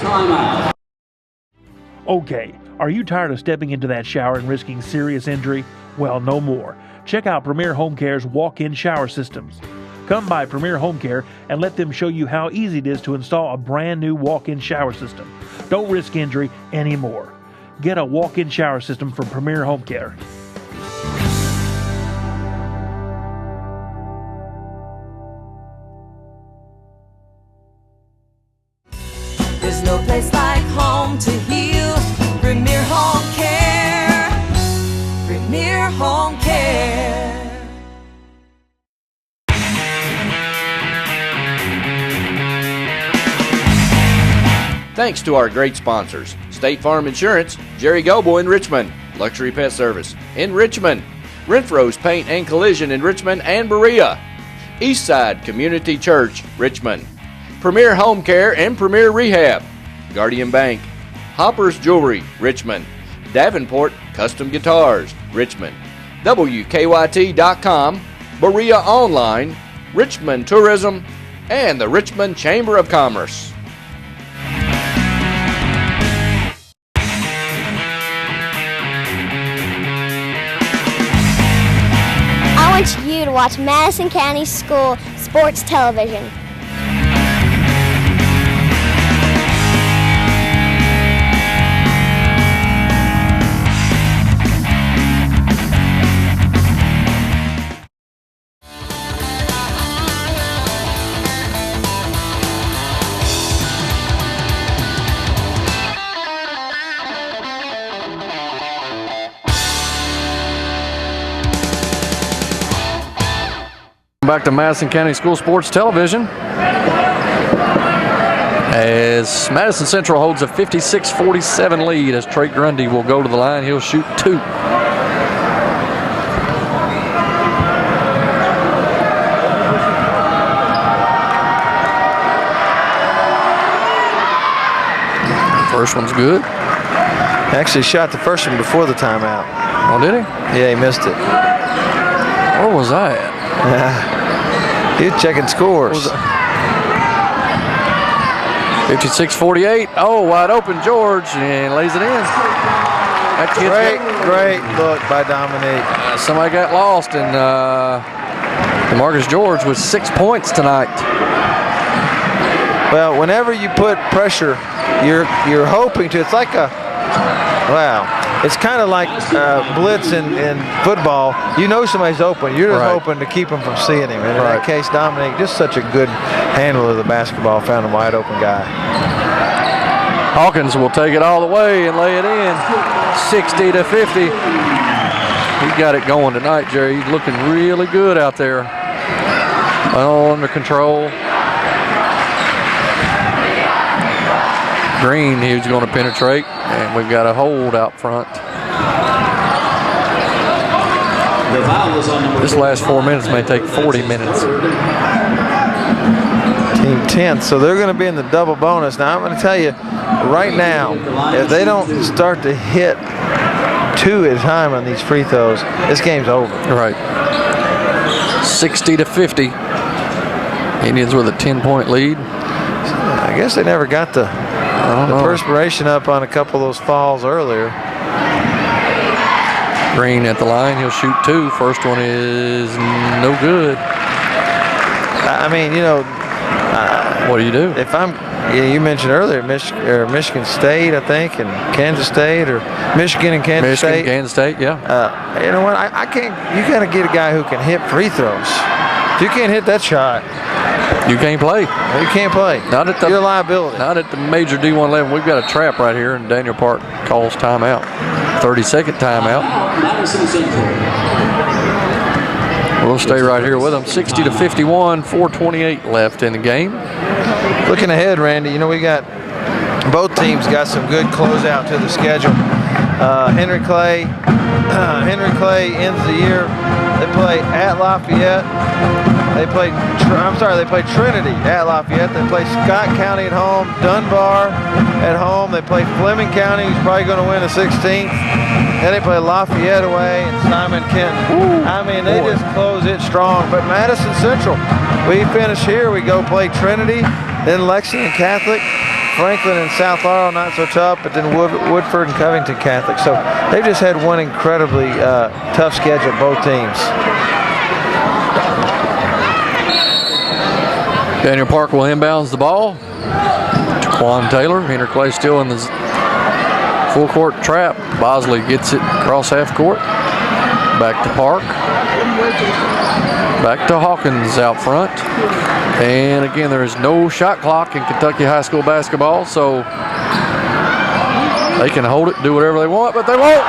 Okay, are you tired of stepping into that shower and risking serious injury? Well, no more. Check out Premier Home Care's walk-in shower systems. Come by Premier Home Care and let them show you how easy it is to install a brand new walk-in shower system. Don't risk injury anymore. Get a walk-in shower system from Premier Home Care. There's no place like home to heal. Premier Home Care. Premier Home Care. Thanks to our great sponsors, State Farm Insurance, Jerry Goble in Richmond, Luxury Pet Service in Richmond, Renfro's Paint and Collision in Richmond and Berea, Eastside Community Church, Richmond, Premier Home Care and Premier Rehab, Guardian Bank, Hopper's Jewelry, Richmond, Davenport Custom Guitars, Richmond, WKYT.com, Berea Online, Richmond Tourism, and the Richmond Chamber of Commerce. I want you to watch Madison County School Sports Television. Back to Madison County School Sports Television as Madison Central holds a 56-47 lead as Trey Grundy will go to the line. He'll shoot 2. First one's good. Actually shot the first one before the timeout. Oh, did he? Yeah, he missed it. Where was I at? He was checking scores. 56-48. Oh, wide open George, and lays it in. That kid's Great look by Dominique. Somebody got lost, and DeMarcus George with 6 points tonight. Well, whenever you put pressure, you're hoping to. It's like it's kind of like blitz in football. You know somebody's open. You're just hoping to keep him from seeing him. And in that case, Dominique, just such a good handler of the basketball, found a wide open guy. Hawkins will take it all the way and lay it in, 60-50. He got it going tonight, Jerry. He's looking really good out there. All under control. Green, he was going to penetrate, and we've got a hold out front. This last 4 minutes may take 40 minutes. Team 10th, so they're going to be in the double bonus. Now, I'm going to tell you, right now, if they don't start to hit 2 at a time on these free throws, this game's over. Right. 60-50. Indians with a 10-point lead. I guess they never got the perspiration up on a couple of those falls earlier. Green at the line. He'll shoot 2. First one is no good. I mean, what do you do? If you mentioned earlier Michigan State, I think, and Kansas State, or Michigan and Kansas State. Kansas State, yeah. You know what? I can't. You got to get a guy who can hit free throws. If you can't hit that shot, you can't play. You can't play. You're a liability. Not at the major D1 level. We've got a trap right here, and Daniel Park calls timeout. 30-second timeout. We'll stay right here with them. 60-51, 4:28 left in the game. Looking ahead, Randy, we got both teams got some good closeout to the schedule. Henry Clay ends the year. They play at Lafayette. They play Trinity at Lafayette. They play Scott County at home, Dunbar at home. They play Fleming County, who's probably going to win the 16th. Then they play Lafayette away and Simon Kenton. I mean, they just close it strong. But Madison Central, we finish here. We go play Trinity, then Lexington Catholic, Franklin and South Laurel, not so tough, but then Woodford and Covington Catholic. So they've just had one incredibly tough schedule, both teams. Daniel Park will inbounds the ball. Jaquan Taylor. Henry Clay still in the full court trap. Bosley gets it across half court. Back to Park. Back to Hawkins out front. And again, there is no shot clock in Kentucky high school basketball, so they can hold it, do whatever they want, but they won't.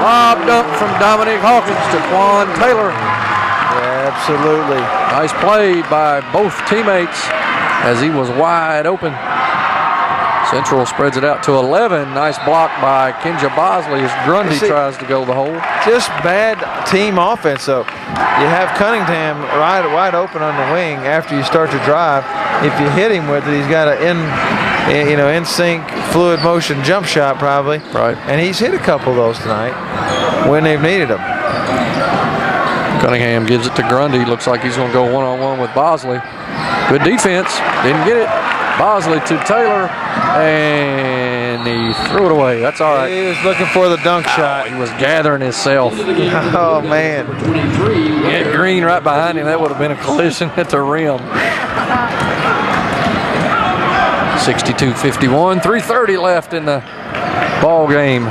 Lob dunk from Dominique Hawkins to Jaquan Taylor. Absolutely. Nice play by both teammates as he was wide open. Central spreads it out to 11. Nice block by Kenja Bosley as Grundy tries to go the hole. Just bad team offense, though. You have Cunningham wide open on the wing after you start to drive. If you hit him with it, he's got an in-sync fluid motion jump shot probably. Right. And he's hit a couple of those tonight when they've needed them. Cunningham gives it to Grundy. Looks like he's going to go one-on-one with Bosley. Good defense. Didn't get it. Bosley to Taylor, and he threw it away. That's all right. He was looking for the dunk shot. He was gathering himself. Oh, man. He had Green right behind him. That would have been a collision at the rim. 62-51, 3:30 left in the ball game.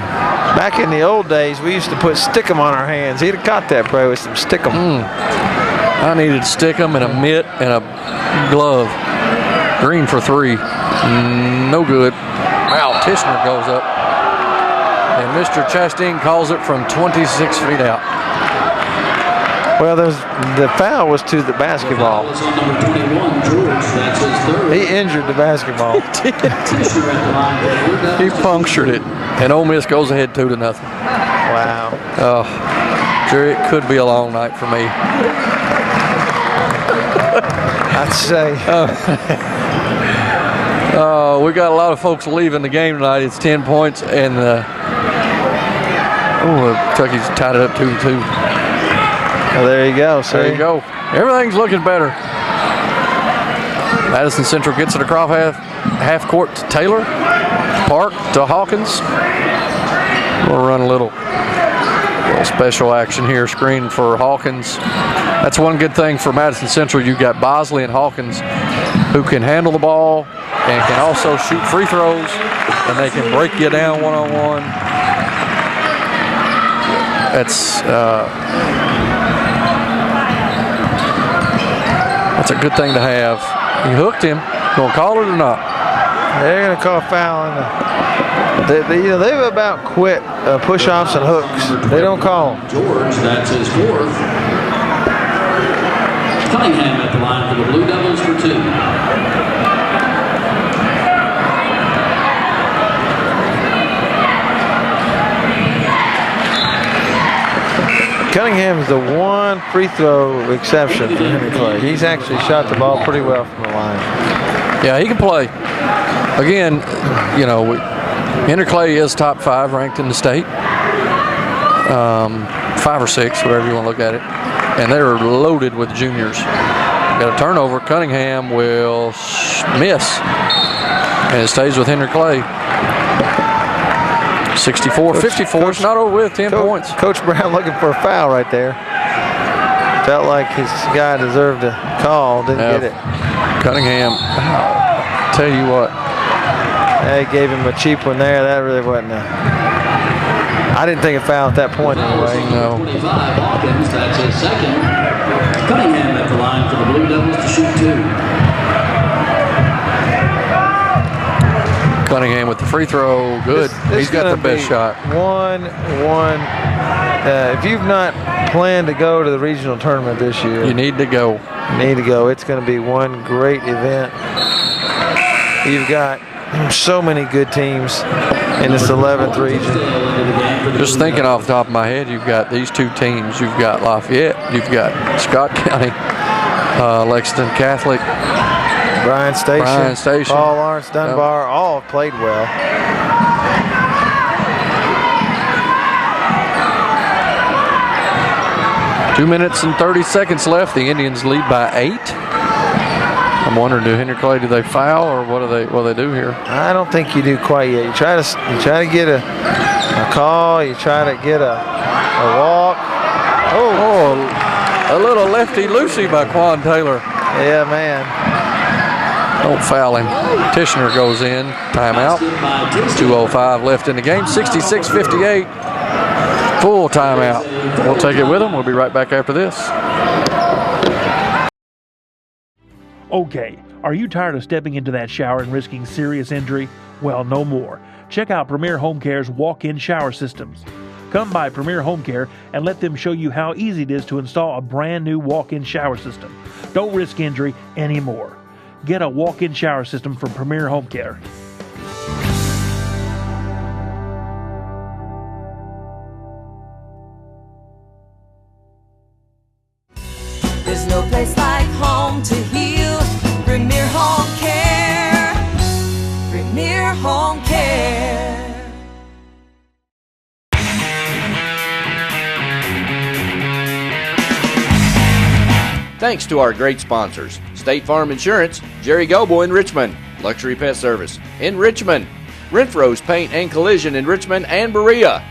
Back in the old days, we used to put Stickum on our hands. He'd have caught that probably with some Stickum. I needed Stickum and a mitt and a glove. Green for 3. No good. Wow, Tishner goes up. And Mr. Chastain calls it from 26 feet out. Well, the foul was to the basketball. He injured the basketball. He punctured it. And Ole Miss goes ahead 2-0. Wow. Oh, Jerry, it could be a long night for me. I'd say. We got a lot of folks leaving the game tonight. It's 10 points, and Kentucky's tied it up 2-2. Well, there you go. See? There you go. Everything's looking better. Madison Central gets it across half court to Taylor. Park to Hawkins. We'll run a little special action here, screen for Hawkins. That's one good thing for Madison Central. You've got Bosley and Hawkins who can handle the ball and can also shoot free throws, and they can break you down one-on-one. That's a good thing to have. He hooked him. Gonna call it or not? They're gonna call a foul. They've about quit push-offs and hooks. They don't call them. George, that's his fourth. Cunningham at the line for the Blue Devils for 2. Cunningham is the one free throw exception for Henry Clay. He's actually shot the ball pretty well from the line. Yeah, he can play. Again, Henry Clay is top 5 ranked in the state. 5 or 6, whatever you want to look at it. And they're loaded with juniors. Got a turnover. Cunningham will miss. And it stays with Henry Clay. 64-54. It's not over with. 10 points. Coach Brown looking for a foul right there. Felt like his guy deserved a call. Didn't get it. Cunningham. Tell you what. They gave him a cheap one there. That really wasn't I didn't think a foul at that point anyway. No. 25 Hawkins, that's his second. Cunningham at the line for the Blue Devils to shoot 2. Cunningham with the free throw. Good. He's got the best shot. 1-1. If you've not planned to go to the regional tournament this year, you need to go. It's going to be one great event. You've got so many good teams in this 11th region. Just thinking off the top of my head, you've got these 2 teams. You've got Lafayette. You've got Scott County, Lexington Catholic, Bryan Station, Paul Lawrence, Dunbar, all have played well. Two 2 minutes and 30 seconds left. The Indians lead by 8. I'm wondering, do Henry Clay, do they foul, or what do they do here? I don't think you do quite yet. You try to get a call. You try to get a walk. Oh, a little lefty-loosey by Quan Taylor. Yeah, man. Don't foul him. Tishner goes in. Timeout. 2:05 left in the game. 66-58. Full timeout. We'll take it with them. We'll be right back after this. Okay, are you tired of stepping into that shower and risking serious injury? Well, no more. Check out Premier Home Care's walk-in shower systems. Come by Premier Home Care and let them show you how easy it is to install a brand new walk-in shower system. Don't risk injury anymore. Get a walk-in shower system from Premier Home Care. There's no place like home to heal. Premier Home Care. Premier Home Care. Thanks to our great sponsors: State Farm Insurance, Jerry Goble in Richmond, Luxury Pet Service in Richmond, Renfro's Paint and Collision in Richmond and Berea,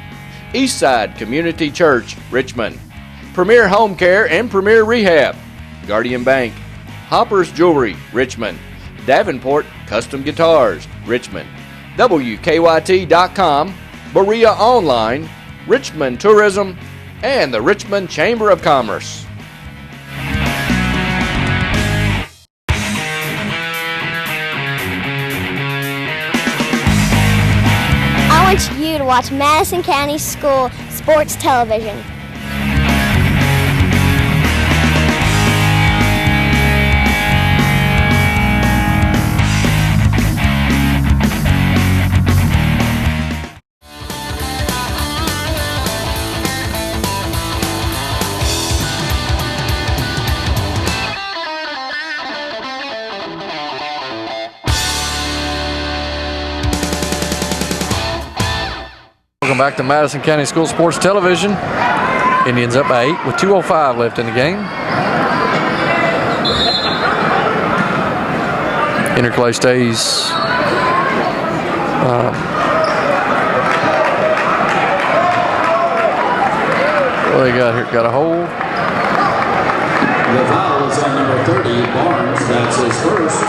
Eastside Community Church, Richmond, Premier Home Care and Premier Rehab, Guardian Bank, Hopper's Jewelry, Richmond, Davenport Custom Guitars, Richmond, WKYT.com, Berea Online, Richmond Tourism, and the Richmond Chamber of Commerce. I want you to watch Madison County School Sports Television. Welcome back to Madison County School Sports Television. Indians up by 8 with 2:05 left in the game. Henry Clay stays. What they got here? Got a hold. The foul is on number 30, Barnes. That's his first.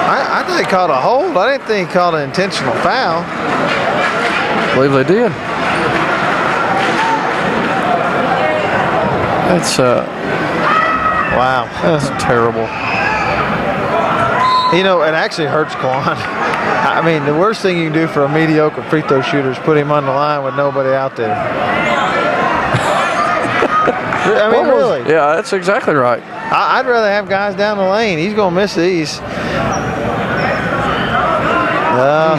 I thought he called a hold. I didn't think he called an intentional foul. I believe they did. That's wow. That's terrible. You know, it actually hurts Quan. I mean, the worst thing you can do for a mediocre free throw shooter is put him on the line with nobody out there. I mean, really. Yeah, that's exactly right. I'd rather have guys down the lane. He's going to miss these.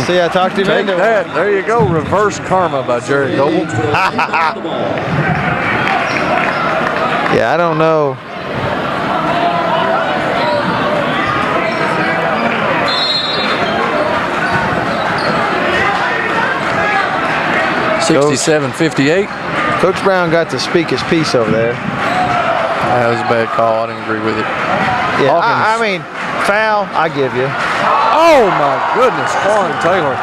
See, I talked him Take into that. There you go. Reverse karma by Jerry Goble. Yeah, I don't know. $67-58. Coach Brown got to speak his piece over there. That was a bad call. I didn't agree with it. Yeah, I mean, foul, I give you. Oh, my goodness. Quan Taylor.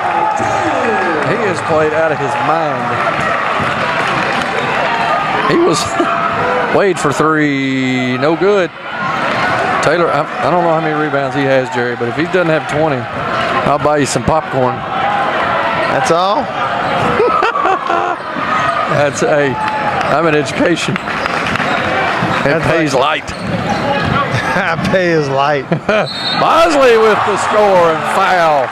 He has played out of his mind. He was Wade for 3. No good. Taylor, I don't know how many rebounds he has, Jerry, but if he doesn't have 20, I'll buy you some popcorn. That's all? I'm in education. It pays light. I pay his light. Bosley with the score and foul.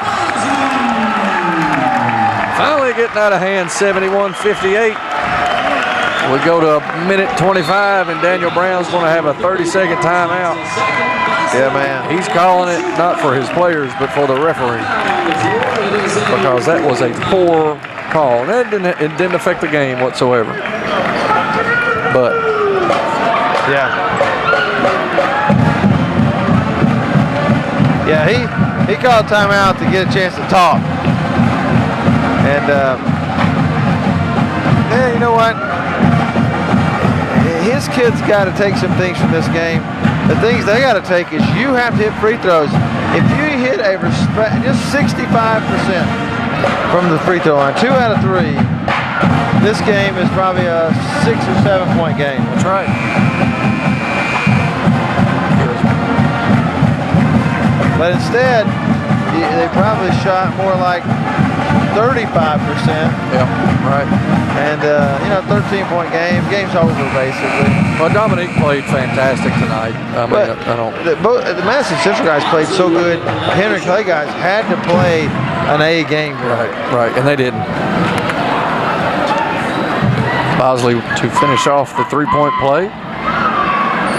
Finally getting out of hand, 71-58. We go to 1:25, and Daniel Brown's going to have a 30-second timeout. Yeah, man. He's calling it not for his players, but for the referee. Because that was a poor call. It didn't affect the game whatsoever. But yeah, he called timeout to get a chance to talk. And yeah, you know what? His kids got to take some things from this game. The things they got to take is you have to hit free throws. If you hit just 65% from the free throw line, 2 out of 3, this game is probably a 6 or 7 point game. That's right. But instead, they probably shot more like 35%. Yeah, right. And, 13-point game. Game's over, basically. Well, Dominique played fantastic tonight. I don't. The Madison Central guys played so good. Henry Clay guys had to play an A game. Right, and they didn't. Bosley to finish off the 3-point play.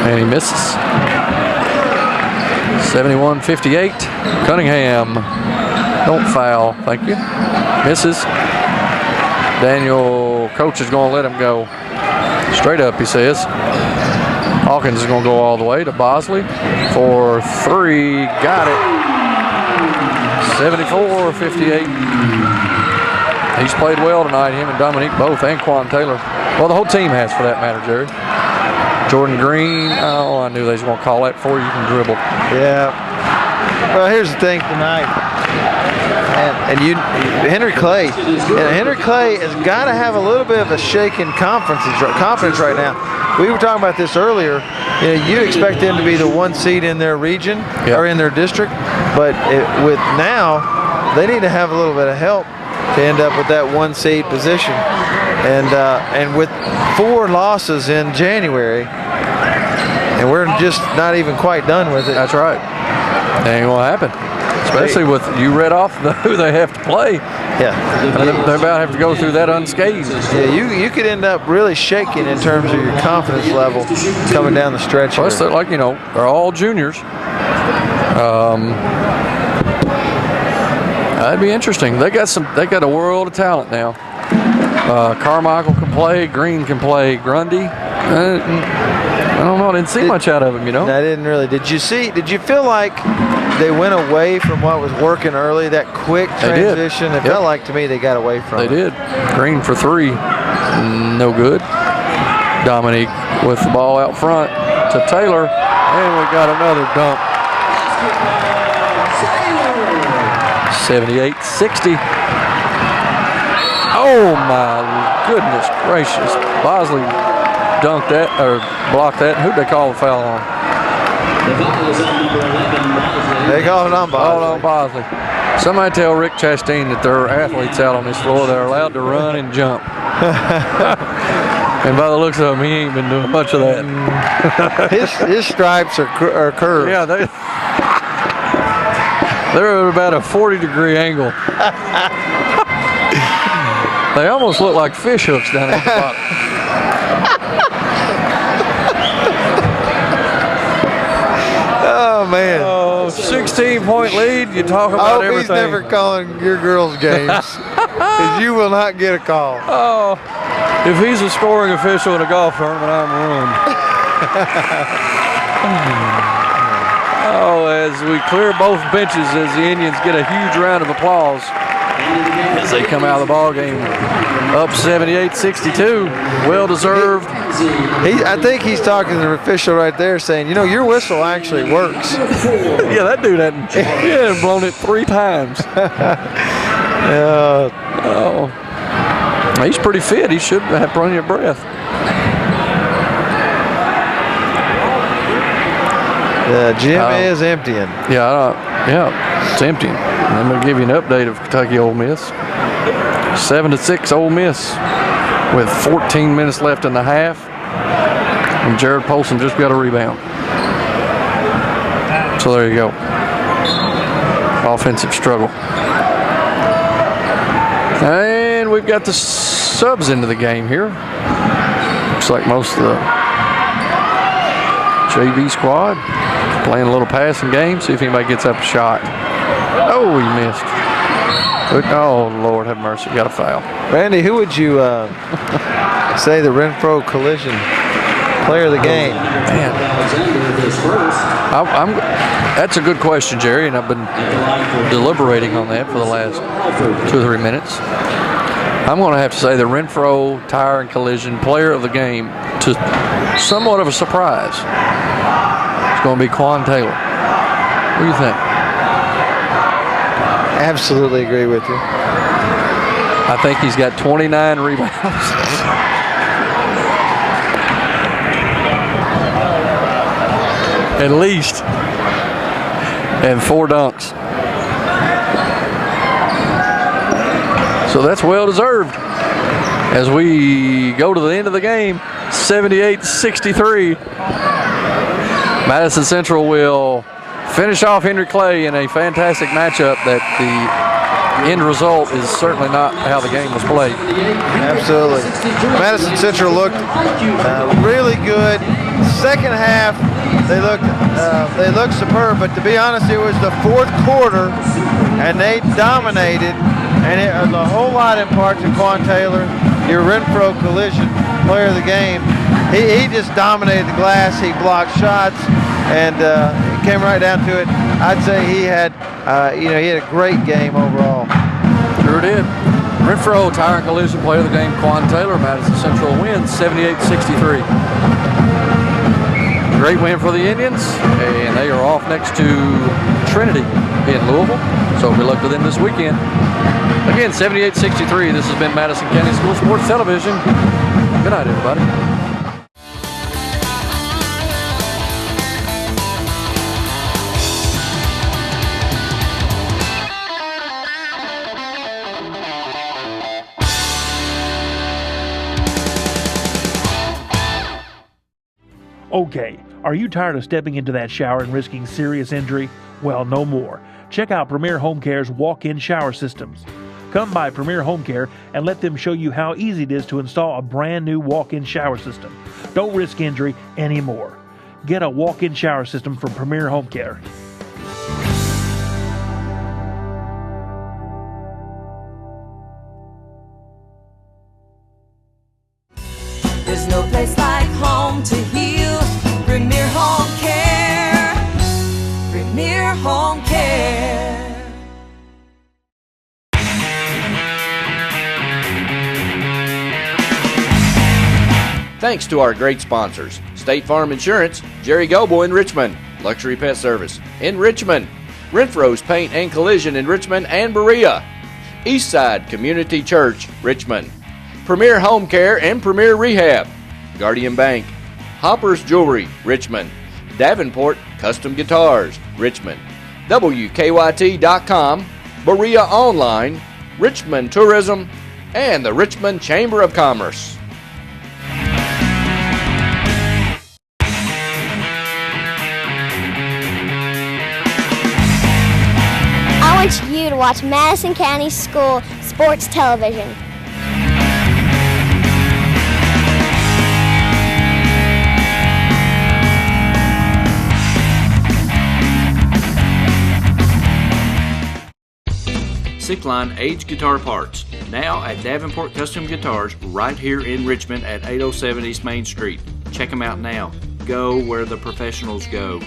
And he misses. 71-58. Cunningham. Don't foul. Thank you. Misses. Daniel, coach is going to let him go. Straight up, he says. Hawkins is going to go all the way to Bosley for 3. Got it. 74-58. He's played well tonight, him and Dominique both, and Quan Taylor. Well, the whole team has, for that matter, Jerry. Jordan Green, I knew they was going to call that before you can dribble. Yeah. Well, here's the thing tonight. Henry Clay has got to have a little bit of a shaken confidence right now. We were talking about this earlier. You expect them to be the 1 seed in their region or in their district, but with now, they need to have a little bit of help to end up with that 1 seed position. And with 4 losses in January, and we're just not even quite done with it. That's right. Ain't gonna happen. Especially with you read off who they have to play. Yeah. They're about to have to go through that unscathed. Yeah, you could end up really shaking in terms of your confidence level coming down the stretch. Plus, they're they're all juniors. That'd be interesting. They got a world of talent now. Carmichael can play, Green can play, Grundy, I don't know. I didn't see much out of him, you know. I didn't really. Did you feel like they went away from what was working early, that quick transition? It felt like to me they got away from it. They did. Green for 3. No good. Dominique with the ball out front to Taylor. And we got another dunk. 78-60. Oh my goodness gracious. Bosley dunked that, or blocked that. Who'd they call the foul on? They called it on Bosley. Called on Bosley. Somebody tell Rick Chastain that there are athletes out on this floor that are allowed to run and jump. And by the looks of him, he ain't been doing much of that. his stripes are curved. Yeah, they're at about a 40-degree angle. They almost look like fish hooks down at the bottom. Oh, man. Oh, 16-point lead. You talk about everything. He's never calling your girls' games. Because you will not get a call. Oh, if he's a scoring official in a golf tournament, I'm ruined. Oh, as we clear both benches as the Indians get a huge round of applause as they come out of the ball game up 78-62. Well deserved. I think he's talking to the official right there saying, you know, your whistle actually works. Yeah, that dude hadn't blown it 3 times. Oh, he's pretty fit. He should have plenty of breath. The gym is emptying. Yeah, it's emptying. I'm going to give you an update of Kentucky Ole Miss. 7-6 Ole Miss with 14 minutes left in the half. And Jared Polson just got a rebound. So there you go. Offensive struggle. And we've got the subs into the game here. Looks like most of the JV squad playing a little passing game. See if anybody gets up a shot. Oh, he missed. Oh, Lord have mercy. Got a foul. Randy, who would you say the Renfro Collision player of the game? Man. That's a good question, Jerry, and I've been deliberating on that for the last 2 or 3 minutes. I'm going to have to say the Renfro Tire and Collision player of the game, to somewhat of a surprise, it's going to be Quan Taylor. What do you think? Absolutely agree with you. I think he's got 29 rebounds. At least. And 4 dunks. So that's well deserved. As we go to the end of the game, 78-63. Madison Central will finish off Henry Clay in a fantastic matchup that the end result is certainly not how the game was played. Absolutely. Madison Central looked really good. Second half, they looked superb, but to be honest, it was the 4th quarter, and they dominated, and it was a whole lot in part to Quan Taylor, your Renfro Collision player of the game. He just dominated the glass. He blocked shots, and it came right down to it. I'd say he had he had a great game overall. Sure did. Renfro Tire and Collision player of the game, Quan Taylor. Madison Central wins 78-63. Great win for the Indians, and they are off next to Trinity in Louisville. So good luck to them this weekend. Again, 78-63. This has been Madison County School Sports Television. Good night, everybody. Okay, are you tired of stepping into that shower and risking serious injury? Well, no more. Check out Premier Home Care's walk-in shower systems. Come by Premier Home Care and let them show you how easy it is to install a brand new walk-in shower system. Don't risk injury anymore. Get a walk-in shower system from Premier Home Care. There's no place like home. Thanks to our great sponsors: State Farm Insurance, Jerry Goble in Richmond, Luxury Pet Service in Richmond, Renfro's Paint and Collision in Richmond and Berea, Eastside Community Church, Richmond, Premier Home Care and Premier Rehab, Guardian Bank, Hopper's Jewelry, Richmond, Davenport Custom Guitars, Richmond, WKYT.com, Berea Online, Richmond Tourism, and the Richmond Chamber of Commerce. I want you to watch Madison County School Sports Television. Sick Line Aged Guitar Parts, now at Davenport Custom Guitars right here in Richmond at 807 East Main Street. Check them out now. Go where the professionals go.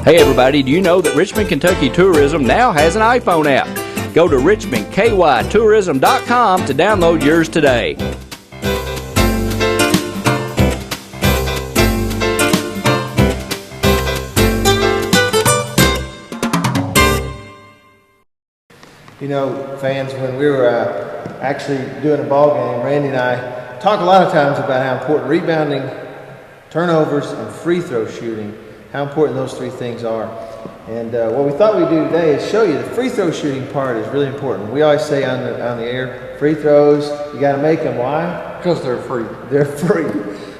Hey everybody, do you know that Richmond, Kentucky Tourism now has an iPhone app? Go to richmondkytourism.com to download yours today. You know, fans, when we were actually doing a ball game, Randy and I talk a lot of times about how important rebounding, turnovers, and free throw shooting, how important those three things are. And what we thought we'd do today is show you the free throw shooting part is really important. We always say on the air, free throws, you got to make them. Why? Because they're free. They're free.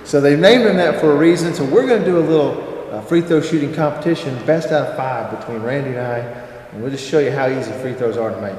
So they've named them that for a reason. So we're going to do a little free throw shooting competition, best out of 5 between Randy and I. And we'll just show you how easy free throws are to make.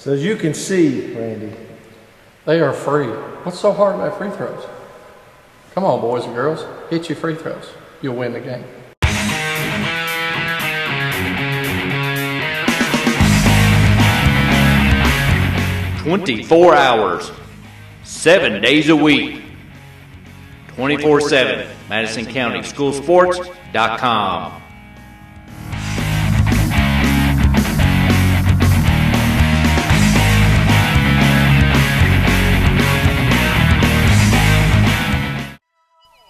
So as you can see, Randy, They are free. What's so hard about free throws? Come on, boys and girls, hit your free throws. You'll win the game. 24 hours, 7 days a week, 24/7, MadisonCountySchoolSports.com.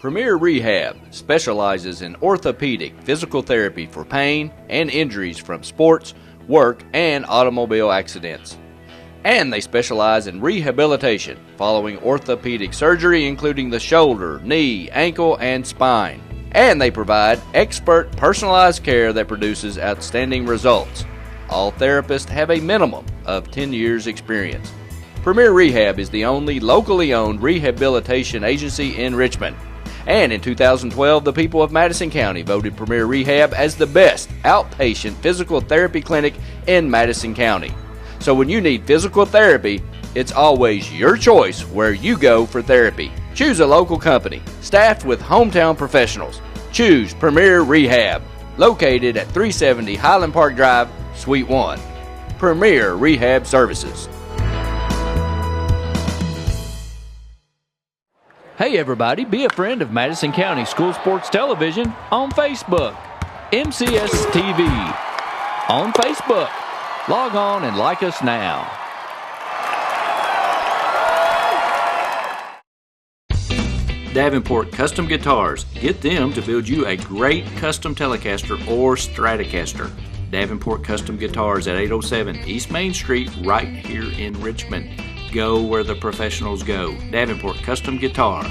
Premier Rehab specializes in orthopedic physical therapy for pain and injuries from sports, work, and automobile accidents. And they specialize in rehabilitation following orthopedic surgery, including the shoulder, knee, ankle, and spine. And they provide expert personalized care that produces outstanding results. All therapists have a minimum of 10 years experience. Premier Rehab is the only locally owned rehabilitation agency in Richmond. And in 2012, the people of Madison County voted Premier Rehab as the best outpatient physical therapy clinic in Madison County. So when you need physical therapy, it's always your choice where you go for therapy. Choose a local company, staffed with hometown professionals. Choose Premier Rehab, located at 370 Highland Park Drive, Suite 1. Premier Rehab Services. Hey everybody, be a friend of Madison County School Sports Television on Facebook. MCS TV on Facebook. Log on and like us now. Davenport Custom Guitars. Get them to build you a great custom Telecaster or Stratocaster. Davenport Custom Guitars at 807 East Main Street, right here in Richmond. Go where the professionals go. Davenport Custom Guitars.